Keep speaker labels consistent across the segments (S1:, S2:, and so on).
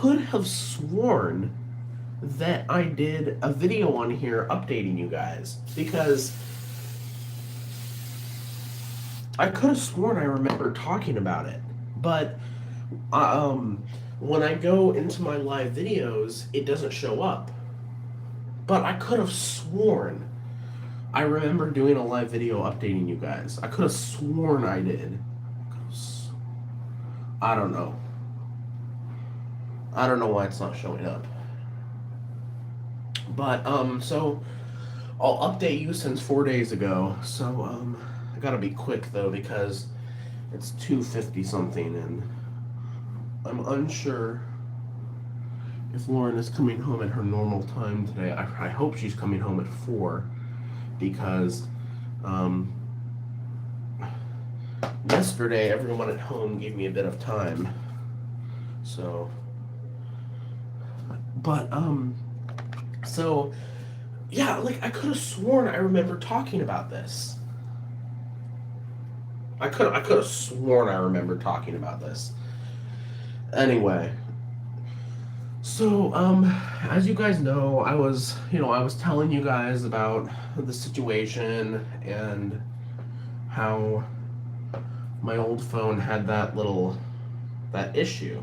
S1: could have sworn that I did a video on here updating you guys because I could have sworn I remember talking about it, but um, when I go into my live videos, it doesn't show up. But I could have sworn I remember doing a live video updating you guys. I could have sworn I did. I don't know. I don't know why it's not showing up. But so I'll update you since 4 days ago. So I gotta be quick though because it's 2:50 something and I'm unsure if Lauren is coming home at her normal time today. I hope she's coming home at 4 because um, yesterday everyone at home gave me a bit of time. So, but so yeah, like I could have sworn I remember talking about this. I could have sworn I remember talking about this. Anyway, so as you guys know, I was telling you guys about the situation and how my old phone had that issue.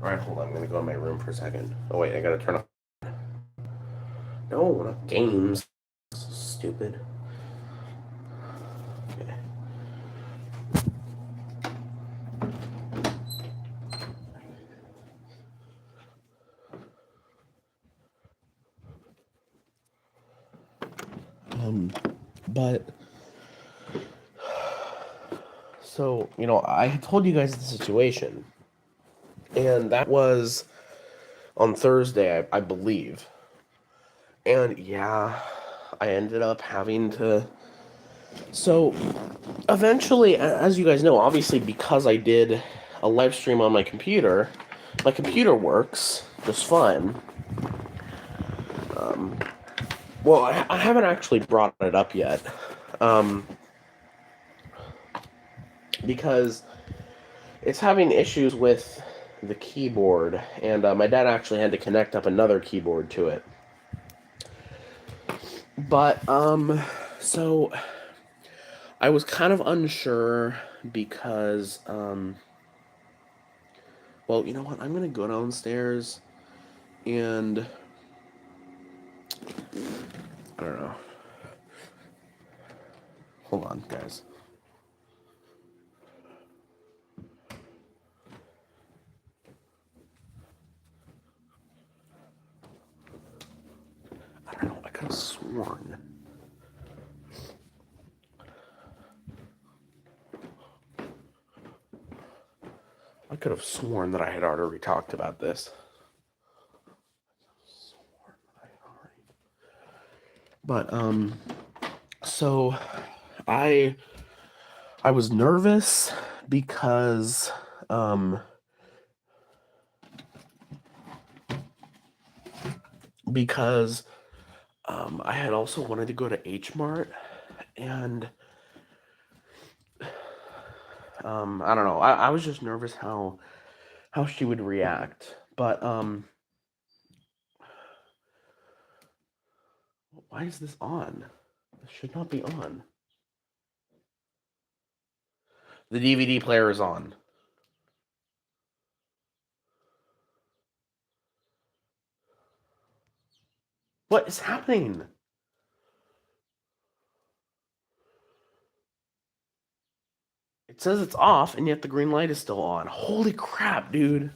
S1: All right, hold on. I'm gonna go in my room for a second. Oh wait, I gotta turn off. No, not games. Stupid. Okay. But so I told you guys the situation, and that was on Thursday, I believe. And yeah, I ended up having to. So eventually, as you guys know, obviously because I did a live stream on my computer works just fine. Well, I haven't actually brought it up yet. Because it's having issues with the keyboard, and my dad actually had to connect up another keyboard to it. But so I was kind of unsure because well, you know what? I'm gonna go downstairs and I don't know. Hold on, guys. I don't know. I could have sworn. I could have sworn that I had already talked about this. But so I was nervous because because I had also wanted to go to H Mart, and I don't know. I was just nervous how she would react. But why is this on? This should not be on. The DVD player is on. What is happening? It says it's off, and yet the green light is still on. Holy crap, dude.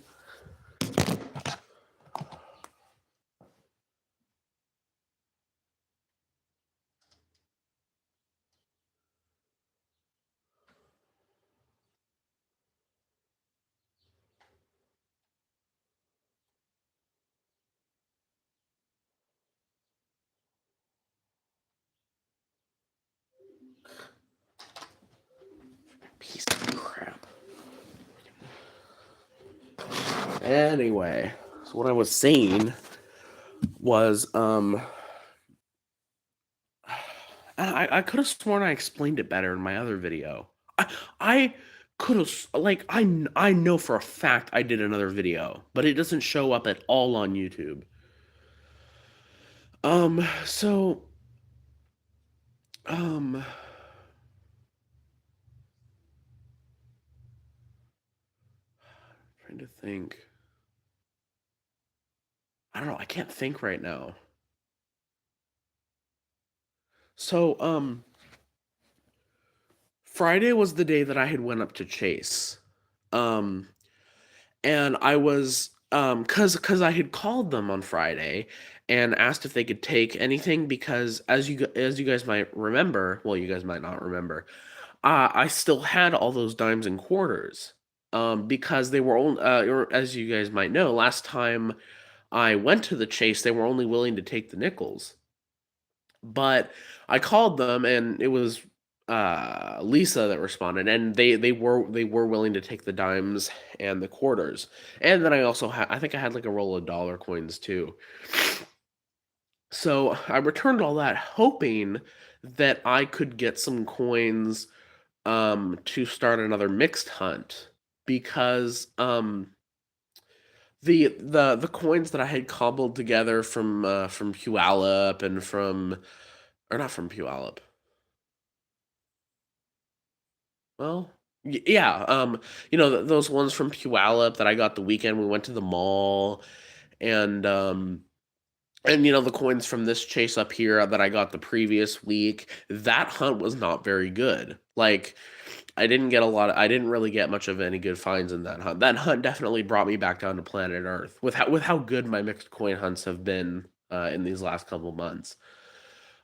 S1: Piece of crap. Anyway, so what I was saying was, I could have sworn I explained it better in my other video. I could have, like, I know for a fact I did another video, but it doesn't show up at all on YouTube. So, um, trying to think. I don't know. I can't think right now. So, Friday was the day that I had went up to Chase. Um, and I was cuz I had called them on Friday and asked if they could take anything because as you guys might remember, well you guys might not remember, I still had all those dimes and quarters. Because they were only or as you guys might know, last time I went to the Chase, they were only willing to take the nickels. But I called them and it was Lisa that responded, and they were willing to take the dimes and the quarters. And then I also had, I think I had like a roll of dollar coins too. So I returned all that hoping that I could get some coins to start another mixed hunt because the coins that I had cobbled together from Puyallup and from, or not from Puyallup. Well, yeah, those ones from Puyallup that I got the weekend we went to the mall, and the coins from this chase up here that I got the previous week. That hunt was not very good. Like, I didn't really get much of any good finds in that hunt. That hunt definitely brought me back down to planet Earth with how good my mixed coin hunts have been in these last couple months.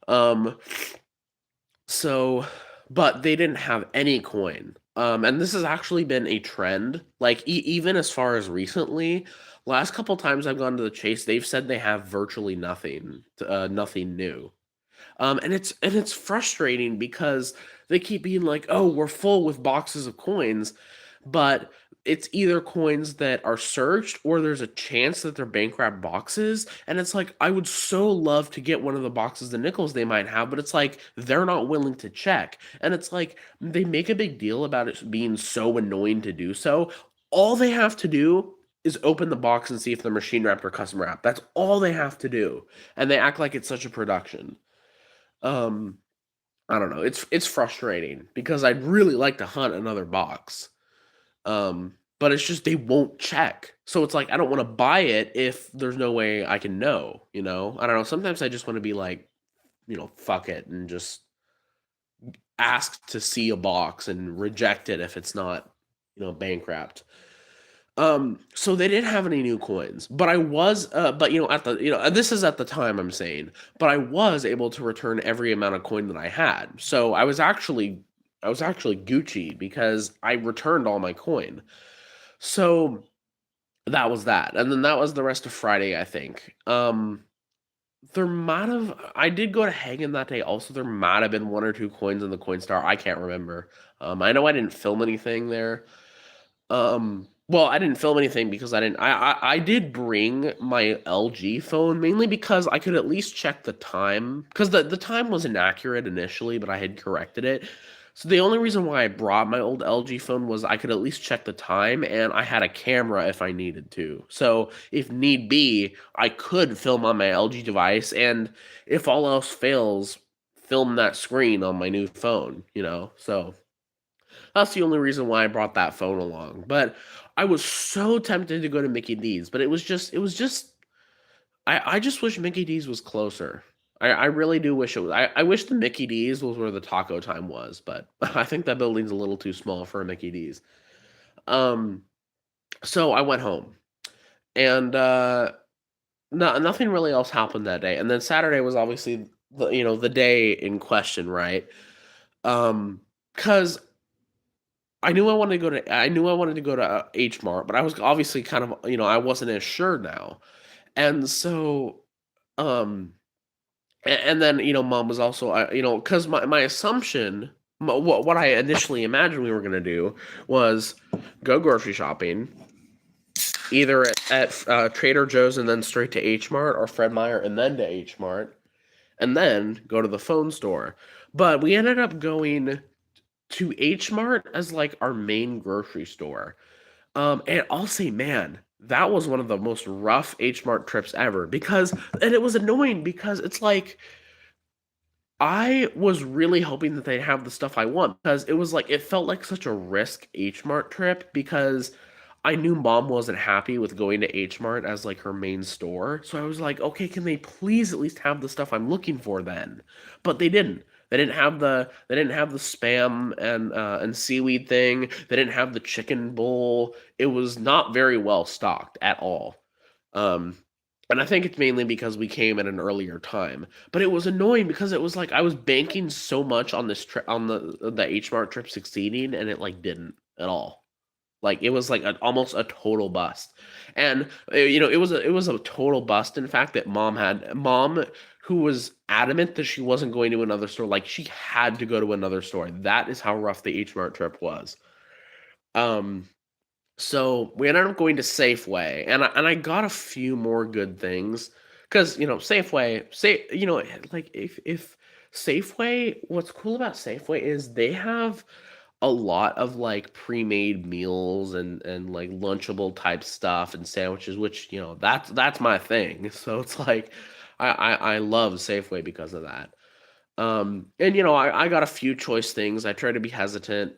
S1: Um, so, but they didn't have any coin. And this has actually been a trend. Like, even as far as recently, last couple times I've gone to the Chase, they've said they have virtually nothing, nothing new. And it's frustrating because they keep being like, "Oh, we're full with boxes of coins," but it's either coins that are searched or there's a chance that they're bank wrapped boxes. And it's like, I would so love to get one of the boxes of nickels they might have, but it's like they're not willing to check. And it's like they make a big deal about it being so annoying to do so. All they have to do is open the box and see if they're machine wrapped or custom wrapped. That's all they have to do. And they act like it's such a production. Um, I don't know. It's frustrating because I'd really like to hunt another box. But it's just they won't check. So it's like I don't want to buy it if there's no way I can know, you know? I don't know. Sometimes I just want to be like, fuck it and just ask to see a box and reject it if it's not, bank wrapped. So they didn't have any new coins, but I was, but at the, this is at the time I'm saying, but I was able to return every amount of coin that I had. So I was actually Gucci because I returned all my coin. So that was that, and then that was the rest of Friday, I think. I did go to Hagen that day. Also, there might have been one or two coins in the Coinstar. I can't remember. I know I didn't film anything there. Well, I didn't film anything because I didn't. I did bring my LG phone mainly because I could at least check the time because the time was inaccurate initially, but I had corrected it. So the only reason why I brought my old LG phone was I could at least check the time and I had a camera if I needed to. So if need be, I could film on my LG device and if all else fails, film that screen on my new phone, So that's the only reason why I brought that phone along. But I was so tempted to go to Mickey D's, but it was just I just wish Mickey D's was closer. I really do wish it was. I wish the Mickey D's was where the taco time was, but I think that building's a little too small for a Mickey D's. Um, so I went home, and nothing really else happened that day. And then Saturday was obviously the day in question, right? Because I knew I wanted to go to H Mart, but I was obviously kind of I wasn't as sure now, and so um and then mom was also because my assumption what I initially imagined we were gonna do was go grocery shopping either at Trader Joe's and then straight to H Mart or Fred Meyer and then to H Mart and then go to the phone store, but we ended up going to H Mart as like our main grocery store. And I'll say, man, that was one of the most rough H Mart trips ever because, and it was annoying because it's like I was really hoping that they'd have the stuff I want because it was like it felt like such a risk H Mart trip because I knew mom wasn't happy with going to H Mart as like her main store. So I was like, okay, can they please at least have the stuff I'm looking for then? But they didn't. They didn't have the spam and seaweed thing. They didn't have the chicken bowl. It was not very well stocked at all. Um, and I think it's mainly because we came at an earlier time. But it was annoying because it was like I was banking so much on this trip on the H Mart trip succeeding, and it like didn't at all. Like it was like almost a total bust. And it was a total bust. In fact, that mom who was adamant that she wasn't going to another store. Like she had to go to another store. That is how rough the H Mart trip was. Um, so we ended up going to Safeway, and I got a few more good things because Safeway, like if Safeway, what's cool about Safeway is they have a lot of like pre-made meals and like lunchable type stuff and sandwiches, which that's my thing. So it's like I love Safeway because of that. And I got a few choice things. I try to be hesitant.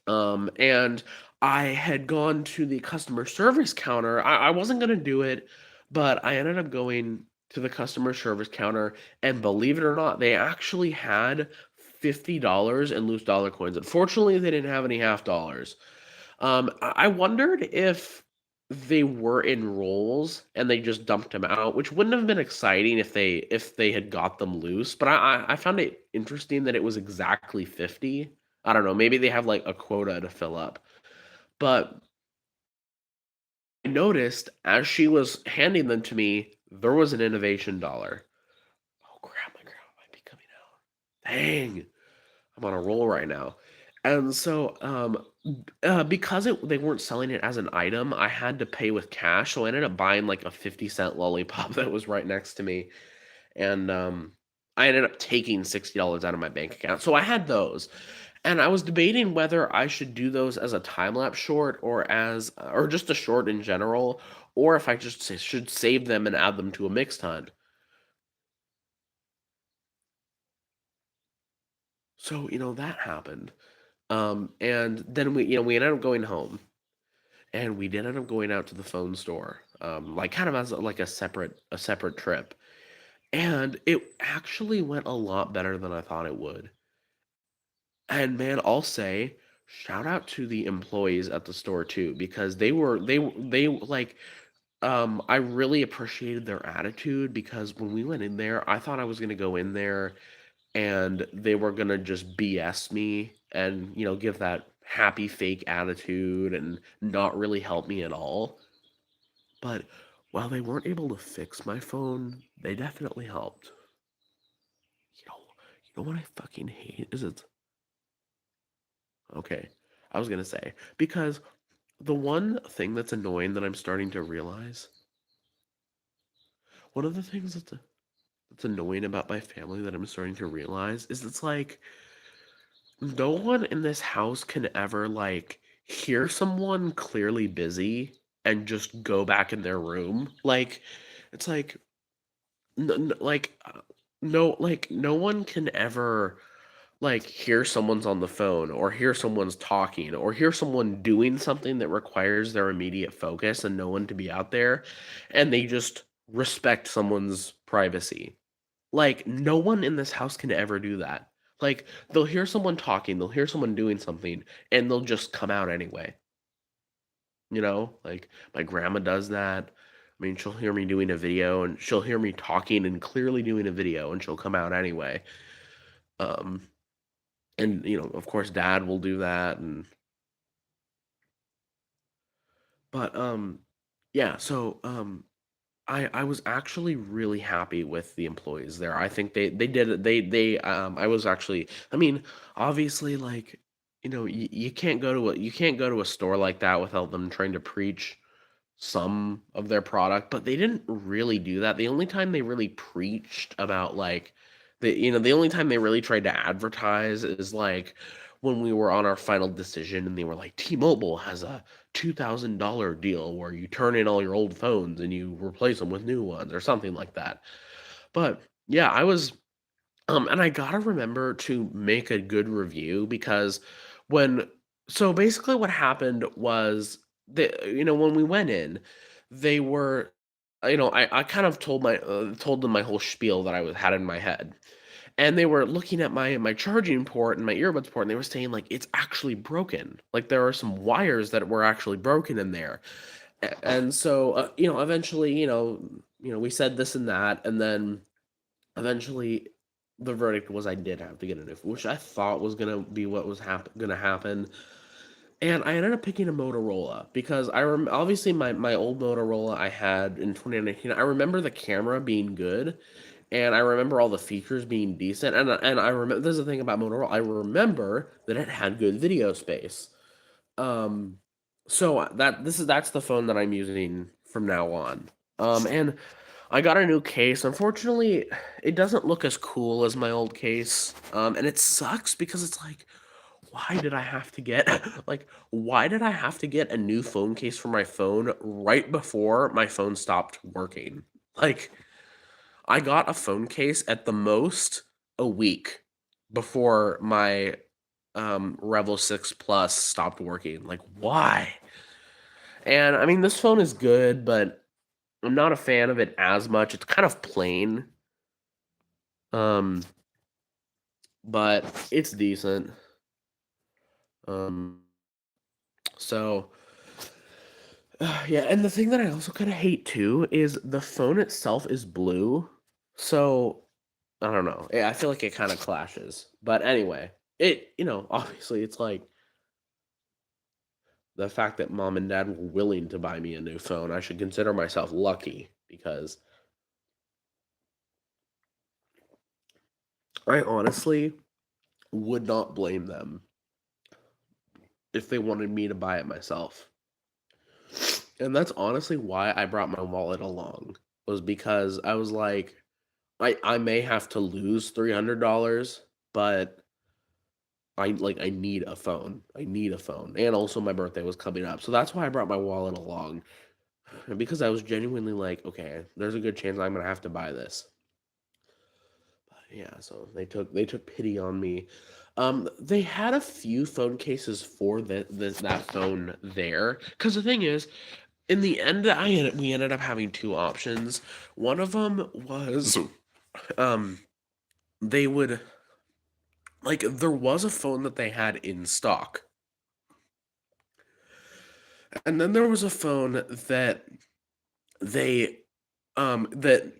S1: And I had gone to the customer service counter. I wasn't gonna do it, but I ended up going to the customer service counter, and believe it or not, they actually had $50 in loose dollar coins. Unfortunately, they didn't have any half dollars. I wondered if they were in rolls and they just dumped them out, which wouldn't have been exciting if they had got them loose. But I found it interesting that it was exactly 50. I don't know, maybe they have like a quota to fill up. But I noticed as she was handing them to me, there was an innovation dollar. Oh crap, my grandma might be coming out. Dang. I'm on a roll right now. And so, because they weren't selling it as an item, I had to pay with cash. So I ended up buying like a 50-cent lollipop that was right next to me. And I ended up taking $60 out of my bank account. So I had those. And I was debating whether I should do those as a time lapse short or just a short in general, or if I just should save them and add them to a mixed hunt. So, that happened. And then we ended up going home, and we did end up going out to the phone store, like kind of as like a separate trip. And it actually went a lot better than I thought it would. And man, I'll say, shout out to the employees at the store too, because they like I really appreciated their attitude because when we went in there, I thought I was gonna go in there and they were gonna just BS me and give that happy fake attitude and not really help me at all. But while they weren't able to fix my phone, they definitely helped. You know, what I fucking hate is it's okay. I was gonna say because the one thing that's annoying that I'm starting to realize, one of the things that's annoying about my family that I'm starting to realize is it's like no one in this house can ever like hear someone clearly busy and just go back in their room. Like it's like no, like no one can ever like hear someone's on the phone or hear someone's talking or hear someone doing something that requires their immediate focus and no one to be out there, and they just respect someone's privacy. Like no one in this house can ever do that. Like they'll hear someone talking, they'll hear someone doing something, and they'll just come out anyway. Like my grandma does that. I mean, she'll hear me doing a video and she'll hear me talking and clearly doing a video and she'll come out anyway. Um, and of course, dad will do that. But yeah. So I was actually really happy with the employees there. I think they did it. I was actually. I mean, obviously, like you can't go to a store like that without them trying to preach some of their product, but they didn't really do that. The only time they really preached about like the only time they really tried to advertise is like when we were on our final decision and they were like, T-Mobile has a $2,000 deal where you turn in all your old phones and you replace them with new ones or something like that. But yeah, I was and I gotta remember to make a good review because when so basically what happened was when we went in, they were I kind of told them my whole spiel that had in my head. And they were looking at my charging port and my earbuds port, and they were saying like it's actually broken. Like there are some wires that were actually broken in there. And so eventually, we said this and that, and then eventually the verdict was I did have to get a new phone, which I thought was gonna be what was gonna happen. And I ended up picking a Motorola because obviously my old Motorola I had in 2019. I remember the camera being good, and I remember all the features being decent. And I remember there's the thing about Motorola. I remember that it had good video space. Um, so that's the phone that I'm using from now on. And I got a new case. Unfortunately, it doesn't look as cool as my old case. And it sucks because it's like, why did I have to get why did I have to get a new phone case for my phone right before my phone stopped working? Like, I got a phone case at the most a week before my Revel 6 Plus stopped working. Like, why? And I mean, this phone is good, but I'm not a fan of it as much. It's kind of plain, um, but it's decent. Um, so yeah, and the thing that I also kind of hate too is the phone itself is blue. So I don't know. I feel like it kind of clashes. But anyway, obviously it's like the fact that mom and dad were willing to buy me a new phone. I should consider myself lucky because I honestly would not blame them if they wanted me to buy it myself. And that's honestly why I brought my wallet along, was because I was like, I may have to lose $300, but I need a phone. I need a phone. And also my birthday was coming up. So that's why I brought my wallet along. Because I was genuinely like, okay, there's a good chance I'm gonna have to buy this. But yeah, so they took pity on me. They had a few phone cases for that phone there. Because the thing is, in the end, we ended up having two options. One of them was, um, they would there was a phone that they had in stock, and then there was a phone they that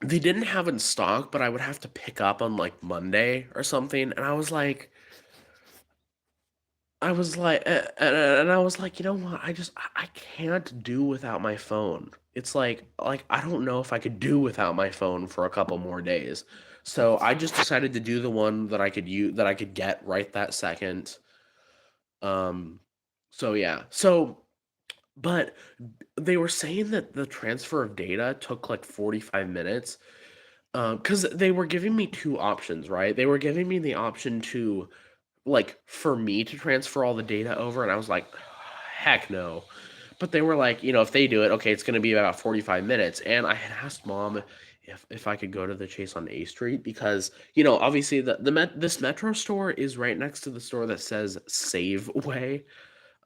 S1: they didn't have in stock, but I would have to pick up on like Monday or something. And and I was like, you know what? I can't do without my phone. It's like I don't know if I could do without my phone for a couple more days. So I just decided to do the one that I could get right that second. Um, so yeah. But they were saying that the transfer of data took like 45 minutes. Because they were giving me two options, right? They were giving me the option to, for me to transfer all the data over, and I was like, heck no. But they were like, if they do it, okay, it's going to be about 45 minutes. And I had asked mom if I could go to the Chase on A Street because, obviously this Metro store is right next to the store that says Safeway.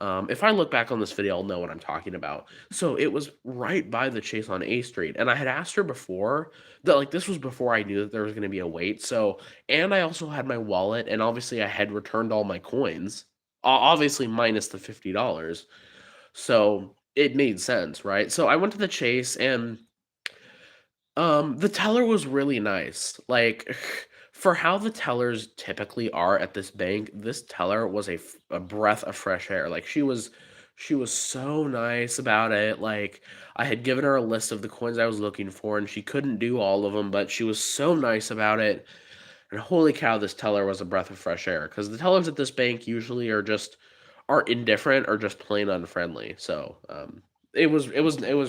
S1: If I look back on this video, I'll know what I'm talking about. So it was right by the Chase on A Street, and I had asked her before that this was before I knew that there was going to be a wait. So, and I also had my wallet, and obviously I had returned all my coins, obviously minus the $50. So it made sense, right? So I went to the Chase, and the teller was really nice. Like, for how the tellers typically are at this bank, this teller was a breath of fresh air. Like, she was so nice about it. Like, I had given her a list of the coins I was looking for, and she couldn't do all of them, but she was so nice about it. And holy cow, this teller was a breath of fresh air. Because the tellers at this bank usually are indifferent or just plain unfriendly. So, it was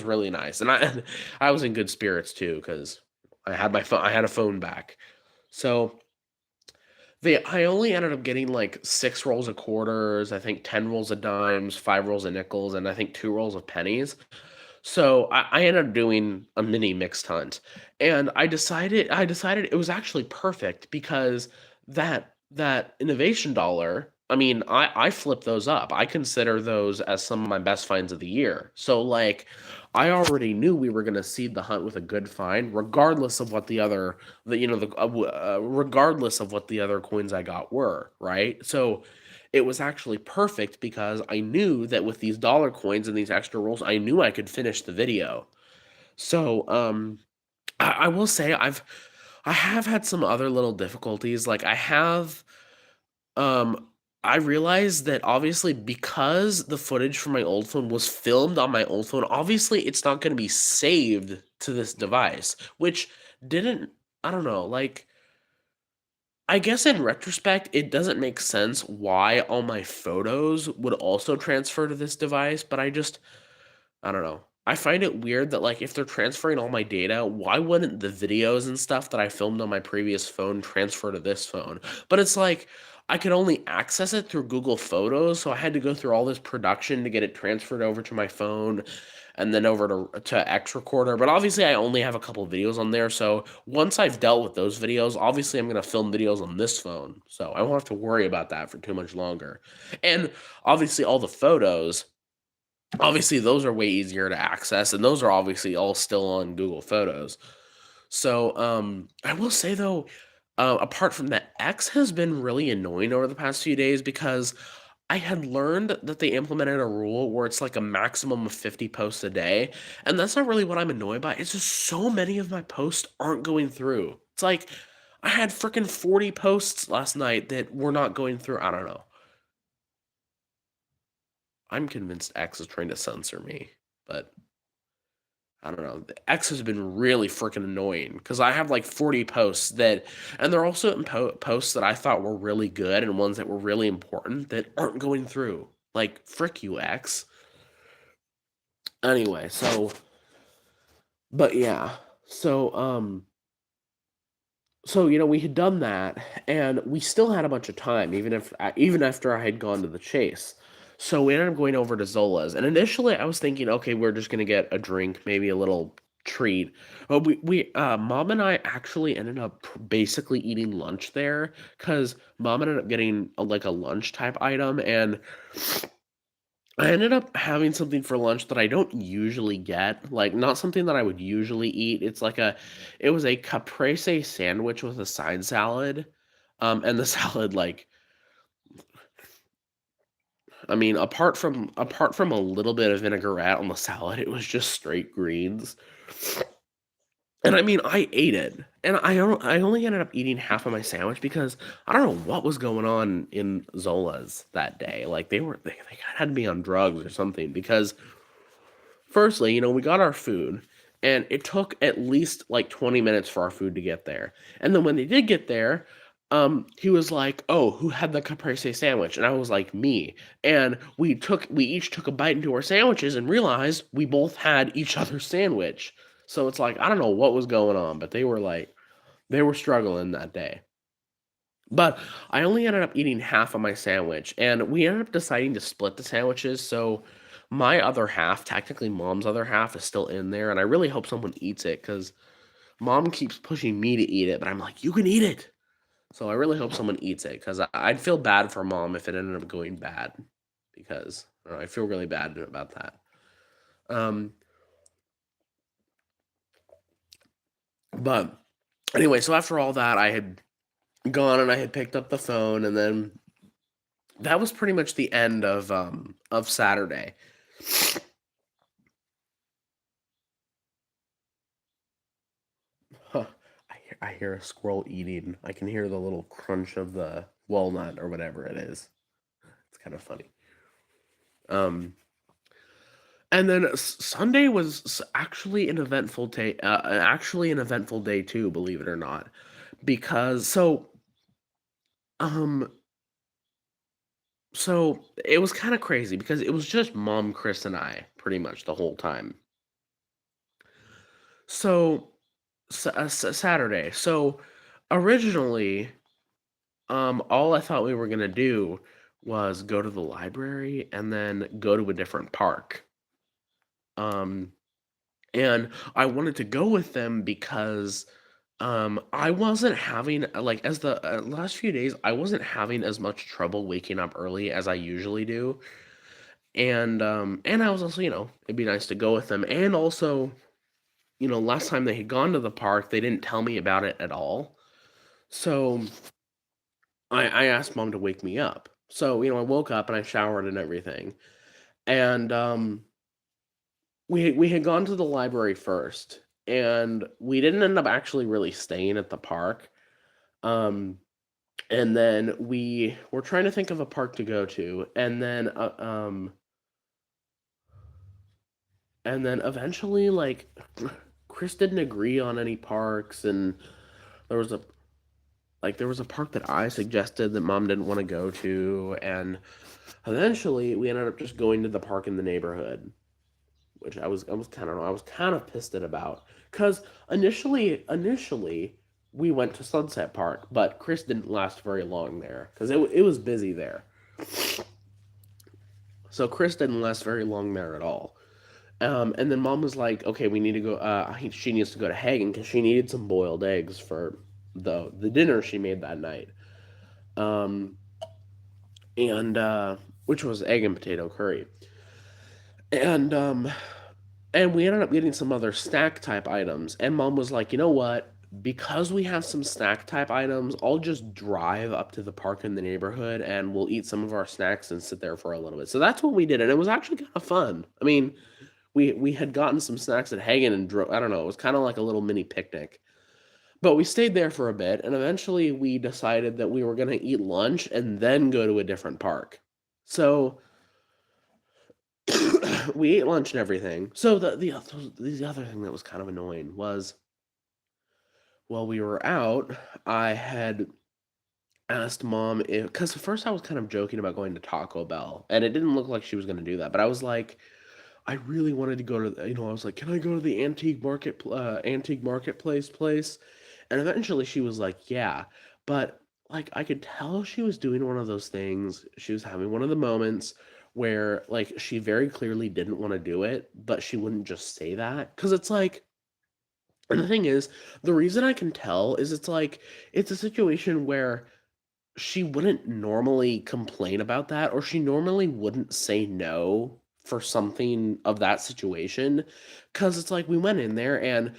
S1: really nice, and I was in good spirits too because I had a phone back. So I only ended up getting like 6 rolls of quarters, I think 10 rolls of dimes, 5 rolls of nickels, and I think 2 rolls of pennies. So I ended up doing a mini mixed hunt, and I decided it was actually perfect because that innovation dollar. I mean, I flip those up. I consider those as some of my best finds of the year. So like, I already knew we were going to seed the hunt with a good find, regardless of what the other the you know the regardless of what the other coins I got were, right? So it was actually perfect because I knew that with these dollar coins and these extra rolls, I knew I could finish the video. So, I will say I have had some other little difficulties. Like um, I realized that obviously because the footage from my old phone was filmed on my old phone, obviously it's not going to be saved to this device, which didn't, I don't know, like, I guess in retrospect, it doesn't make sense why all my photos would also transfer to this device, but I don't know. I find it weird that like if they're transferring all my data, why wouldn't the videos and stuff that I filmed on my previous phone transfer to this phone? But it's like I could only access it through Google Photos, so I had to go through all this production to get it transferred over to my phone and then over to X Recorder. But obviously I only have a couple of videos on there, so once I've dealt with those videos, obviously I'm going to film videos on this phone. So I won't have to worry about that for too much longer. And obviously all the photos, obviously those are way easier to access, and those are obviously all still on Google Photos. So I will say though, apart from that, X has been really annoying over the past few days because I had learned that they implemented a rule where it's like a maximum of 50 posts a day, and that's not really what I'm annoyed by. It's just so many of my posts aren't going through. It's like I had freaking 40 posts last night that were not going through. I don't know. I'm convinced X is trying to censor me, but I don't know. The X has been really freaking annoying because I have like 40 posts that, and they're also posts that I thought were really good and ones that were really important that aren't going through. Like, frick you, X. Anyway, but yeah. So, we had done that, and we still had a bunch of time, even after I had gone to the chase. So we ended up going over to Zola's, and initially I was thinking, okay, we're just gonna get a drink, maybe a little treat. But Mom and I actually ended up basically eating lunch there because Mom ended up getting like a lunch type item, and I ended up having something for lunch that I don't usually get, like, not something that I would usually eat. It was a caprese sandwich with a side salad, and the salad, like, I mean, apart from a little bit of vinaigrette on the salad, it was just straight greens. And I mean, I ate it, and I only ended up eating half of my sandwich because I don't know what was going on in Zola's that day. Like, they had to be on drugs or something because firstly, we got our food, and it took at least like 20 minutes for our food to get there. And then when they did get there, he was like, "Oh, who had the caprese sandwich?" And I was like, "Me." And we each took a bite into our sandwiches and realized we both had each other's sandwich. So it's like I don't know what was going on, but they were struggling that day. But I only ended up eating half of my sandwich, and we ended up deciding to split the sandwiches. So my other half, technically Mom's other half, is still in there, and I really hope someone eats it because Mom keeps pushing me to eat it, but I'm like, you can eat it. So I really hope someone eats it because I'd feel bad for Mom if it ended up going bad because I don't know, I feel really bad about that. Um, but anyway, so after all that, I had gone and I had picked up the phone, and then that was pretty much the end of Saturday. Huh. I hear a squirrel eating. I can hear the little crunch of the walnut or whatever it is. It's kind of funny. Um, and then Sunday was actually an eventful day. Actually, an eventful day too, believe it or not, because um, so it was kind of crazy because it was just Mom, Chris, and I pretty much the whole time. So Saturday. So originally, All I thought we were gonna do was go to the library and then go to a different park. Um, and I wanted to go with them because I wasn't having like as the last few days, I wasn't having as much trouble waking up early as I usually do. And I was also, it'd be nice to go with them. And also, last time they had gone to the park, they didn't tell me about it at all. So I asked mom to wake me up. So, I woke up and I showered and everything. And we had gone to the library first, and we didn't end up actually really staying at the park. Um and then we were trying to think of a park to go to, and then eventually, like, Chris didn't agree on any parks, and there was a there was a park that I suggested that mom didn't want to go to, and eventually we ended up just going to the park in the neighborhood, which I was kind of I was kind of pissed at about, because initially we went to Sunset Park, but Chris didn't last very long there because it was busy there. So Chris didn't last very long there at all. And then mom was like, "Okay, we need to go. She needs to go to Hagen because she needed some boiled eggs for the dinner she made that night." Um, and Which was egg and potato curry. And and we ended up getting some other snack type items. And mom was like, "You know what? Because we have some snack type items, I'll just drive up to the park in the neighborhood and we'll eat some of our snacks and sit there for a little bit." So that's what we did, and it was actually kind of fun. I mean, we had gotten some snacks at Hagen and drove. I don't know. It was kind of like a little mini picnic. But we stayed there for a bit, and eventually we decided that we were going to eat lunch and then go to a different park. So we ate lunch and everything. So the other thing that was kind of annoying was while we were out, I had asked mom if, because at first I was kind of joking about going to Taco Bell, and it didn't look like she was going to do that. But I was like, I really wanted to go to, I was like, can I go to the antique marketplace place? And eventually she was like, yeah. But like I could tell she was doing one of those things. She was having one of the moments where like she very clearly didn't want to do it, but she wouldn't just say that. Cause it's like, and the thing is, the reason I can tell is it's a situation where she wouldn't normally complain about that, or she normally wouldn't say no for something of that situation. Because it's like we went in there and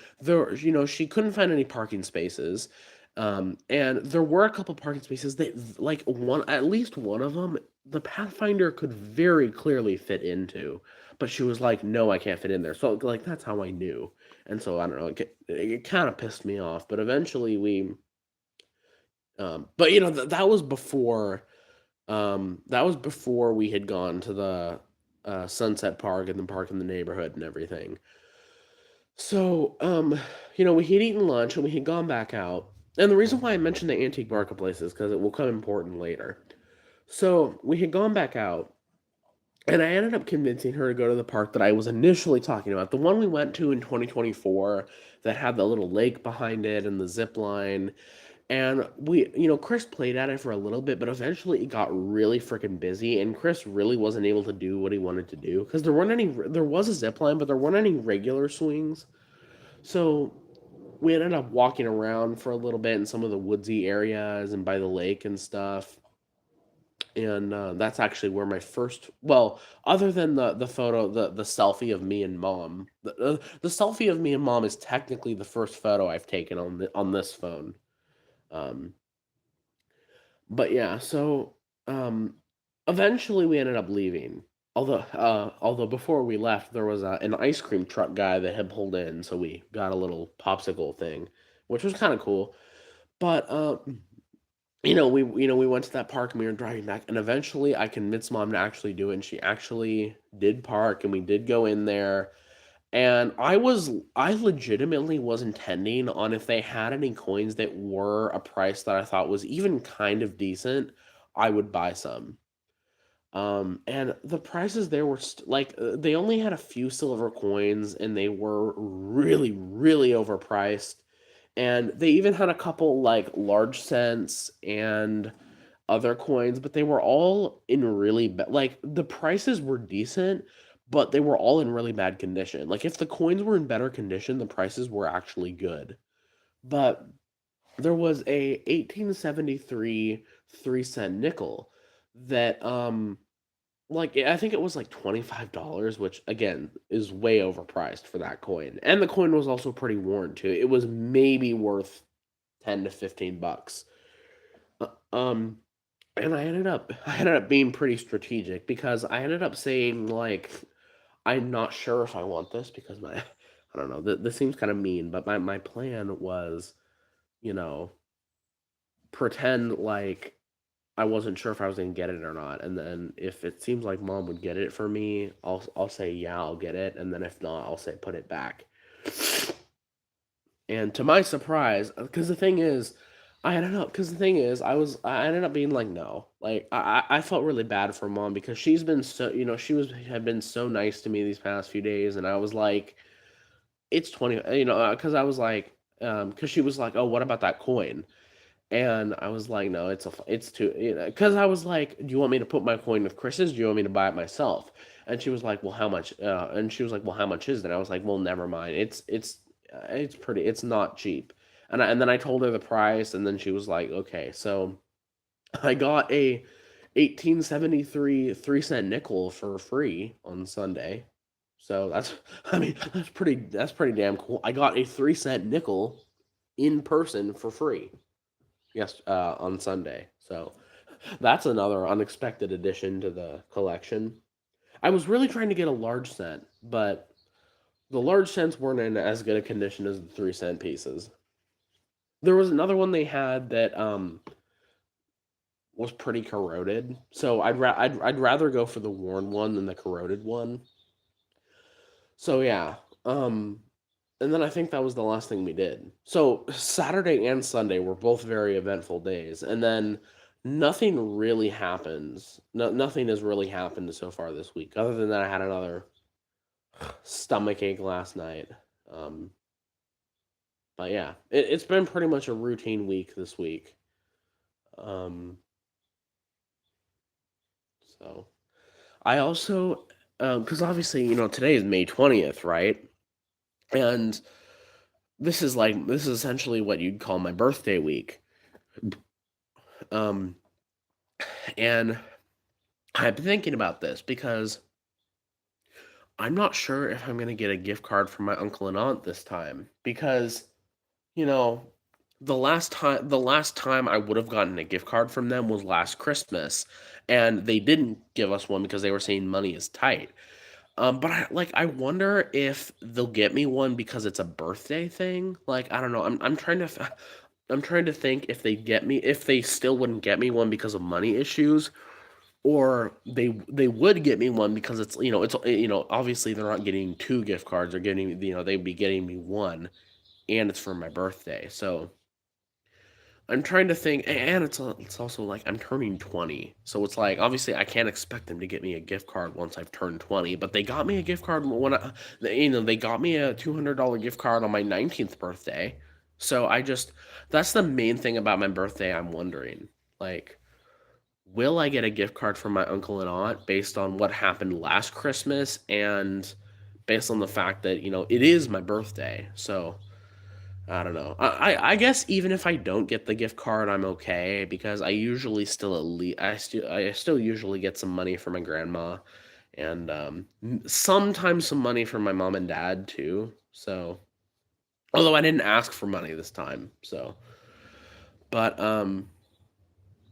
S1: she couldn't find any parking spaces. And there were a couple parking spaces that, like, at least one of them, the Pathfinder could very clearly fit into. But she was like, no, I can't fit in there. So, like, that's how I knew. And so, I don't know, it kind of pissed me off. But eventually but that was before we had gone to the Sunset Park and the park in the neighborhood and everything. So, we had eaten lunch and we had gone back out. And the reason why I mentioned the antique marketplace is because it will come important later. So we had gone back out, and I ended up convincing her to go to the park that I was initially talking about, the one we went to in 2024 that had the little lake behind it and the zip line. And Chris played at it for a little bit, but eventually it got really freaking busy, and Chris really wasn't able to do what he wanted to do because there was a zip line, but there weren't any regular swings. So we ended up walking around for a little bit in some of the woodsy areas and by the lake and stuff. And that's actually where my first, well, other than the photo, the selfie of me and mom, the selfie of me and mom is technically the first photo I've taken on this phone. Um, But yeah, so um, eventually we ended up leaving. Although before we left, there was an ice cream truck guy that had pulled in, so we got a little popsicle thing, which was kind of cool. But we went to that park and we were driving back, and eventually I convinced mom to actually do it, and she actually did park, and we did go in there. And I legitimately was intending on, if they had any coins that were a price that I thought was even kind of decent, I would buy some. And the prices there were they only had a few silver coins and they were really, really overpriced. and they even had a couple like large cents and other coins, but they were all in really bad. Like the prices were decent, but they were all in really bad condition. Like if the coins were in better condition, the prices were actually good. But there was a 1873 3-cent nickel that like I think it was like $25, which again is way overpriced for that coin. And the coin was also pretty worn too. It was maybe worth 10 to 15 bucks. Uh, Um and I ended up being pretty strategic because I ended up saying like I'm not sure if I want this because my I don't know, this seems kind of mean, but my plan was, you know, pretend like I wasn't sure if I was gonna get it or not, and then if it seems like mom would get it for me, I'll say yeah, I'll get it, and then if not, I'll say put it back. And to my surprise, because the thing is, I ended up being like no, like I felt really bad for mom because she's been so had been so nice to me these past few days, and I was like it's 20, because I was like because she was like oh what about that coin. And I was like, "No, it's too," because I was like, "Do you want me to put my coin with Chris's? Do you want me to buy it myself?" And she was like, "Well, how much?" And she was like, "Well, how much is it?" And I was like, "Well, never mind. It's not cheap." And then I told her the price, and then she was like, "Okay." So I got a 1873 3-cent nickel for free on Sunday. So that's I mean that's pretty damn cool. I got a 3-cent nickel in person for free. Yes, on Sunday. So that's another unexpected addition to the collection. I was really trying to get a large cent, but the large cents weren't in as good a condition as the 3-cent pieces. There was another one they had that was pretty corroded, so I'd rather go for the worn one than the corroded one. So yeah, and then I think that was the last thing we did. So Saturday and Sunday were both very eventful days, and then nothing really happens. No, nothing has really happened so far this week, other than that I had another stomach ache last night. Um, but yeah, it's been pretty much a routine week this week. Um, so I also, because obviously today is May 20th, right? And this is essentially what you'd call my birthday week. Um, and I've been thinking about this because I'm not sure if I'm gonna get a gift card from my uncle and aunt this time because, you know, the last time I would have gotten a gift card from them was last Christmas, and they didn't give us one because they were saying money is tight. But I wonder if they'll get me one because it's a birthday thing. Like I don't know. I'm trying to think if they still wouldn't get me one because of money issues, or they would get me one because it's obviously they're not getting two gift cards, they're getting they'd be getting me one, and it's for my birthday. So I'm trying to think, and it's also like I'm turning 20, so it's like obviously I can't expect them to get me a gift card once I've turned 20, but they got me a gift card they got me a $200 gift card on my 19th birthday. So that's the main thing about my birthday. I'm wondering, like, will I get a gift card from my uncle and aunt based on what happened last Christmas and based on the fact that, it is my birthday. So I don't know. I guess even if I don't get the gift card, I'm okay because I usually still I still usually get some money from my grandma and sometimes some money from my mom and dad too. So although I didn't ask for money this time, so but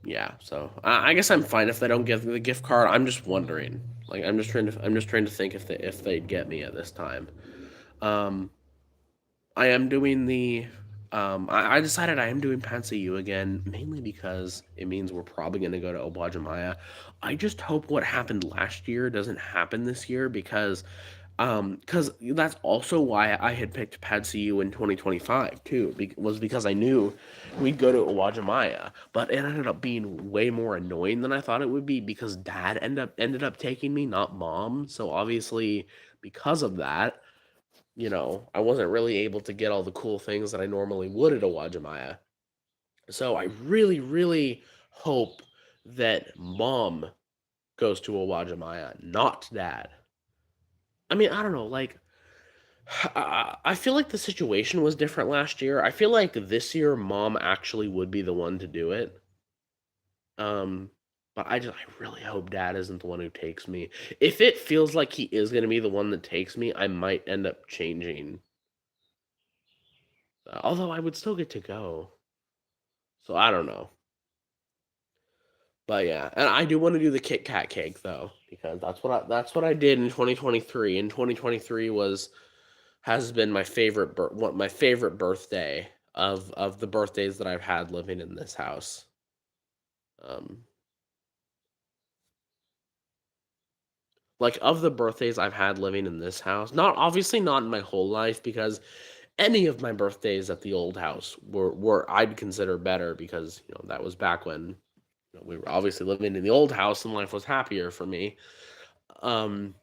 S1: yeah, so I guess I'm fine if they don't give the gift card. I'm just wondering. Like I'm just trying to think if they'd get me at this time. Um, I am doing I decided I am doing Pansy again, mainly because it means we're probably gonna go to Obajamaya. I just hope what happened last year doesn't happen this year because that's also why I had picked Pad CU in 2025 too, was because I knew we'd go to Uwajimaya, but it ended up being way more annoying than I thought it would be because Dad ended up taking me, not Mom. So obviously, because of that, I wasn't really able to get all the cool things that I normally would at a Wajimaya. So I really, really hope that mom goes to a Wajimaya, not dad. I mean, I don't know, like I feel like the situation was different last year. I feel like this year mom actually would be the one to do it. Um, but I really hope dad isn't the one who takes me. If it feels like he is going to be the one that takes me, I might end up changing. Although I would still get to go. So I don't know. But yeah, and I do want to do the Kit Kat cake though because that's what I did in 2023. And 2023 has been my favorite my favorite birthday of the birthdays that I've had living in this house. Um like of the birthdays I've had living in this house, not obviously not in my whole life because any of my birthdays at the old house were I'd consider better because, that was back when, we were obviously living in the old house and life was happier for me. Um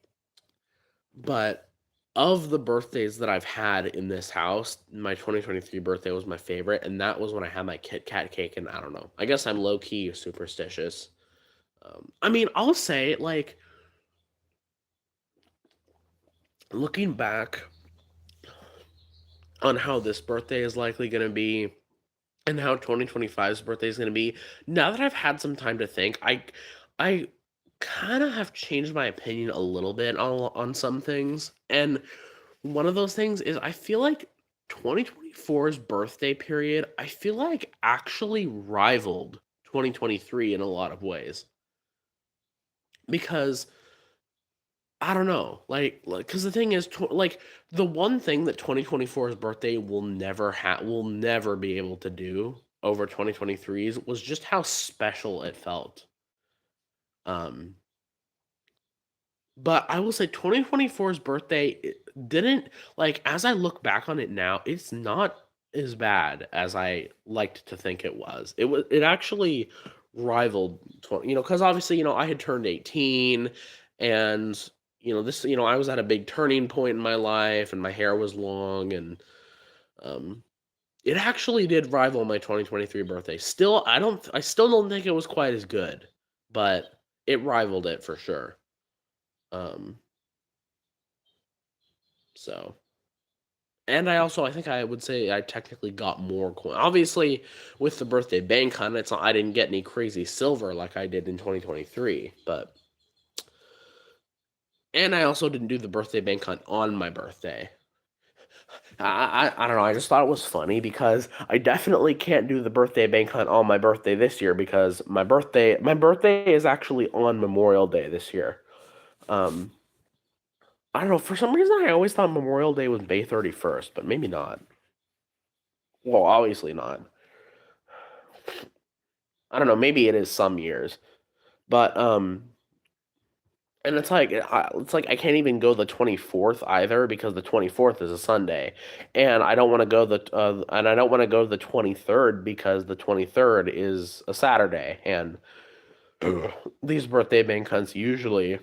S1: but of the birthdays that I've had in this house, my 2023 birthday was my favorite, and that was when I had my Kit Kat cake. And I don't know, I guess I'm low key superstitious. I mean, I'll say like looking back on how this birthday is likely going to be and how 2025's birthday is going to be. Now that I've had some time to think, I kind of have changed my opinion a little bit on some things. And one of those things is I feel like 2024's birthday period, I feel like actually rivaled 2023 in a lot of ways. Because I don't know, because the thing is, like the one thing that 2024's birthday will never be able to do over 2023's was just how special it felt. Um, but I will say 2024's birthday didn't as I look back on it now, it's not as bad as I liked to think it was. It actually rivaled 20, because obviously, I had turned 18 and I was at a big turning point in my life and my hair was long and um it actually did rival my 2023 birthday. Still, I still don't think it was quite as good, but it rivaled it for sure. Um So, and I think I would say I technically got more coin. Obviously, with the birthday bank hunt, it's not, I didn't get any crazy silver like I did in 2023, but and I also didn't do the birthday bank hunt on my birthday. I don't know. I just thought it was funny because I definitely can't do the birthday bank hunt on my birthday this year because my birthday is actually on Memorial Day this year. Um, I don't know. For some reason, I always thought Memorial Day was May 31st, but maybe not. Well, obviously not. I don't know, maybe it is some years, but and it's like I can't even go the 24th either because the 24th is a Sunday, and I don't want to go the 23rd because the 23rd is a Saturday, and these birthday bank hunts usually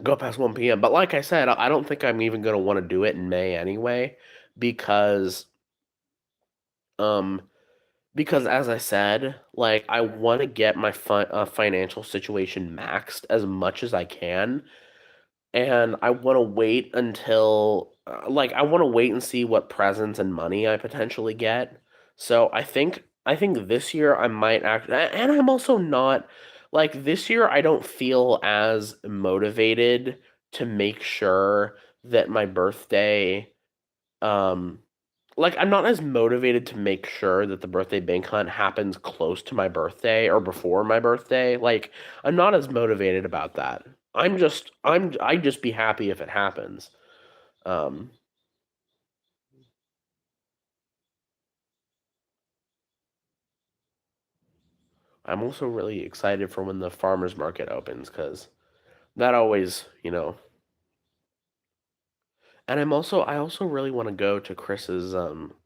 S1: go past 1 p.m. But like I said, I don't think I'm even gonna want to do it in May anyway because um Because as I said, I want to get my financial situation maxed as much as I can, and I want to wait until I want to wait and see what presents and money I potentially get. So I think this year I might and I'm also not this year I don't feel as motivated to make sure that my birthday um I'm not as motivated to make sure that the birthday bank hunt happens close to my birthday or before my birthday. I'm not as motivated about that. I'd just be happy if it happens. Um, I'm also really excited for when the farmers market opens because that always, and I also really want to go to Chris's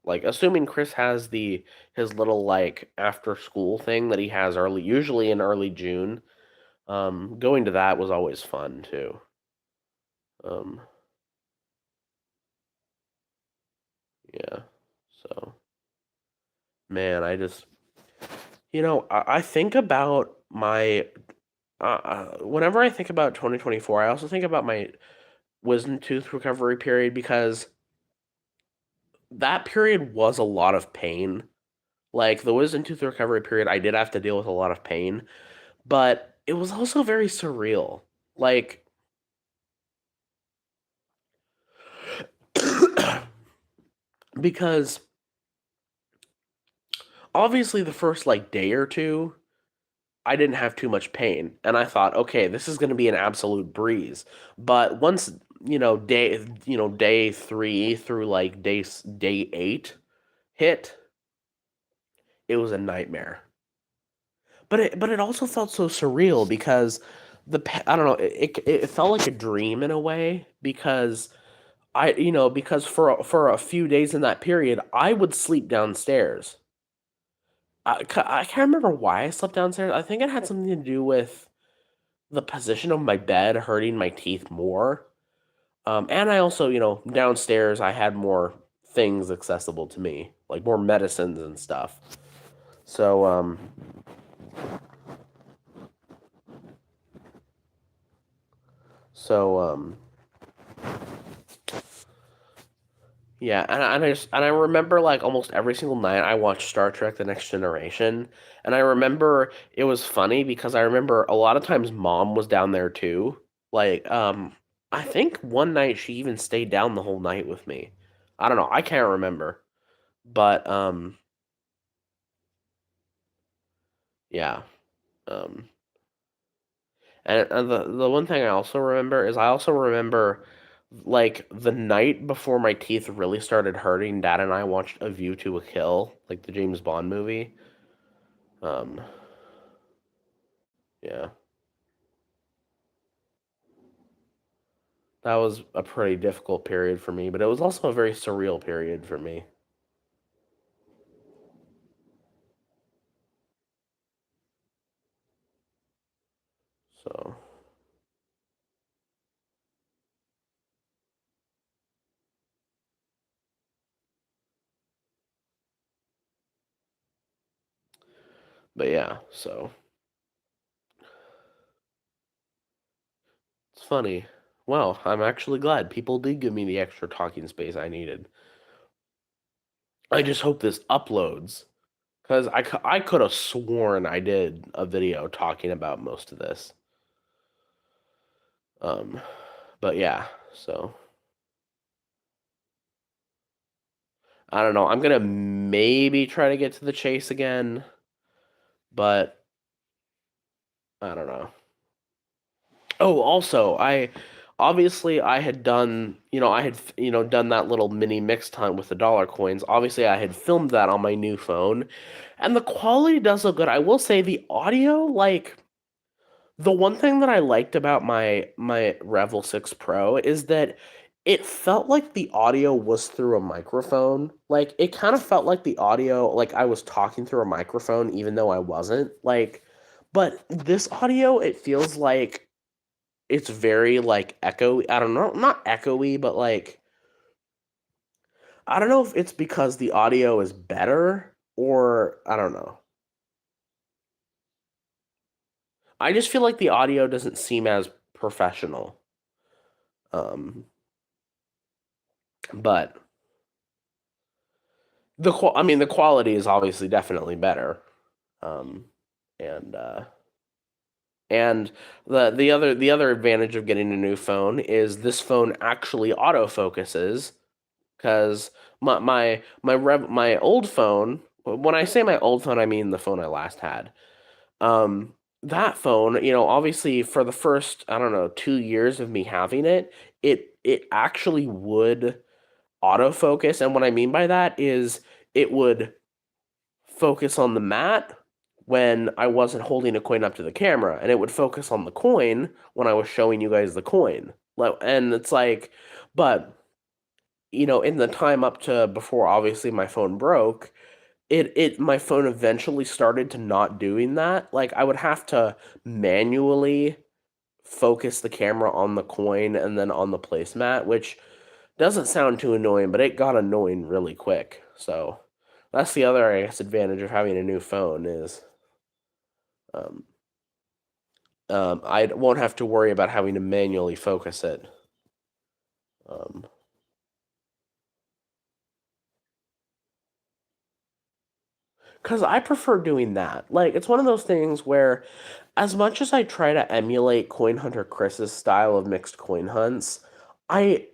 S1: assuming Chris has the his little after school thing that he has usually in early June. Going to that was always fun too. Um, Man, I just, I think about my, whenever I think about 2024, I also think about my wisdom tooth recovery period because that period was a lot of pain. Like the wisdom tooth recovery period, I did have to deal with a lot of pain, but it was also very surreal. Like, because obviously the first like day or two, I didn't have too much pain, and I thought, okay, this is going to be an absolute breeze. But once day 3 through like day 8 hit, it was a nightmare. But it also felt so surreal because I don't know, it felt like a dream in a way because because for a few days in that period I would sleep downstairs. I can't remember why I slept downstairs. I think it had something to do with the position of my bed hurting my teeth more. And I also, downstairs I had more things accessible to me, like more medicines and stuff. So, so, yeah, and I remember like almost every single night I watched Star Trek: The Next Generation, and I remember it was funny because I remember a lot of times Mom was down there too. Like, I think one night she even stayed down the whole night with me. I don't know, I can't remember, but yeah, um, and the one thing I also remember is I also remember like the night before my teeth really started hurting, Dad and I watched A View to a Kill, like the James Bond movie. Um, yeah, that was a pretty difficult period for me, but it was also a very surreal period for me. So, but yeah, so it's funny. Well, I'm actually glad people did give me the extra talking space I needed. I just hope this uploads because I could have sworn I did a video talking about most of this. Um, but yeah, so I don't know. I'm gonna maybe try to get to the chase again, but I don't know. Oh, also, I obviously I had done, I had, done that little mini mix time with the dollar coins. Obviously, I had filmed that on my new phone, and the quality does look good. I will say the audio, like the one thing that I liked about my Revel 6 Pro is that it felt like the audio was through a microphone. Like it kind of felt like the audio like I was talking through a microphone even though I wasn't. Like but this audio it feels like it's very like echoey. I don't know, not echoey, but like I don't know if it's because the audio is better or I don't know. I just feel like the audio doesn't seem as professional. Um but I mean the quality is obviously definitely better. Um and and the other advantage of getting a new phone is this phone actually autofocuses because my old phone, when I say my old phone I mean the phone I last had. Um that phone, obviously for the first, I don't know, 2 years of me having it, it actually would autofocus, and what I mean by that is it would focus on the mat when I wasn't holding a coin up to the camera, and it would focus on the coin when I was showing you guys the coin. And it's like, but in the time up to before obviously my phone broke, it my phone eventually started to not doing that. Like I would have to manually focus the camera on the coin and then on the placemat, which doesn't sound too annoying, but it got annoying really quick. So That's the other, I guess, advantage of having a new phone is um, I won't have to worry about having to manually focus it. Um, Because I prefer doing that. Like, it's one of those things where, as much as I try to emulate Coin Hunter Chris's style of mixed coin hunts, I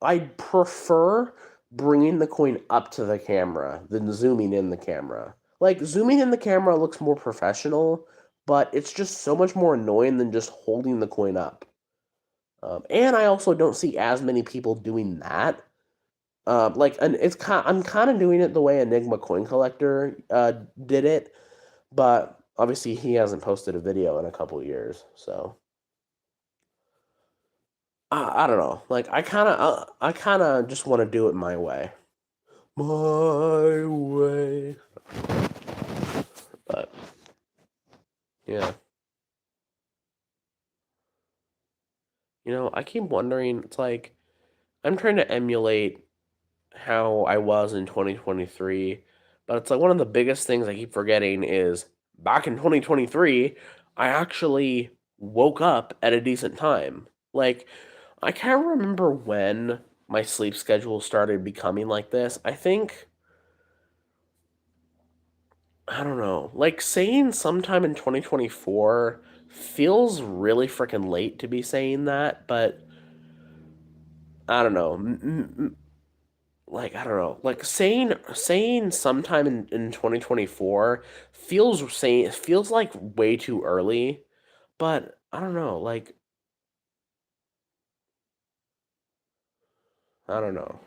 S1: I prefer bringing the coin up to the camera than zooming in the camera. Like, zooming in the camera looks more professional, but it's just so much more annoying than just holding the coin up. And I also don't see as many people doing that. And I'm kind of doing it the way Enigma Coin Collector did it, but obviously he hasn't posted a video in a couple years, so I don't know. Like I kind of just want to do it my way. My way. But yeah, I keep wondering. It's like I'm trying to emulate how I was in 2023, but it's like one of the biggest things I keep forgetting is back in 2023, I actually woke up at a decent time. Like, I can't remember when my sleep schedule started becoming like this. I think, I don't know, like saying sometime in 2024 feels really freaking late to be saying that, but I don't know. Like I don't know, like saying sometime in 2024 feels like way too early, but I don't know, like I don't know.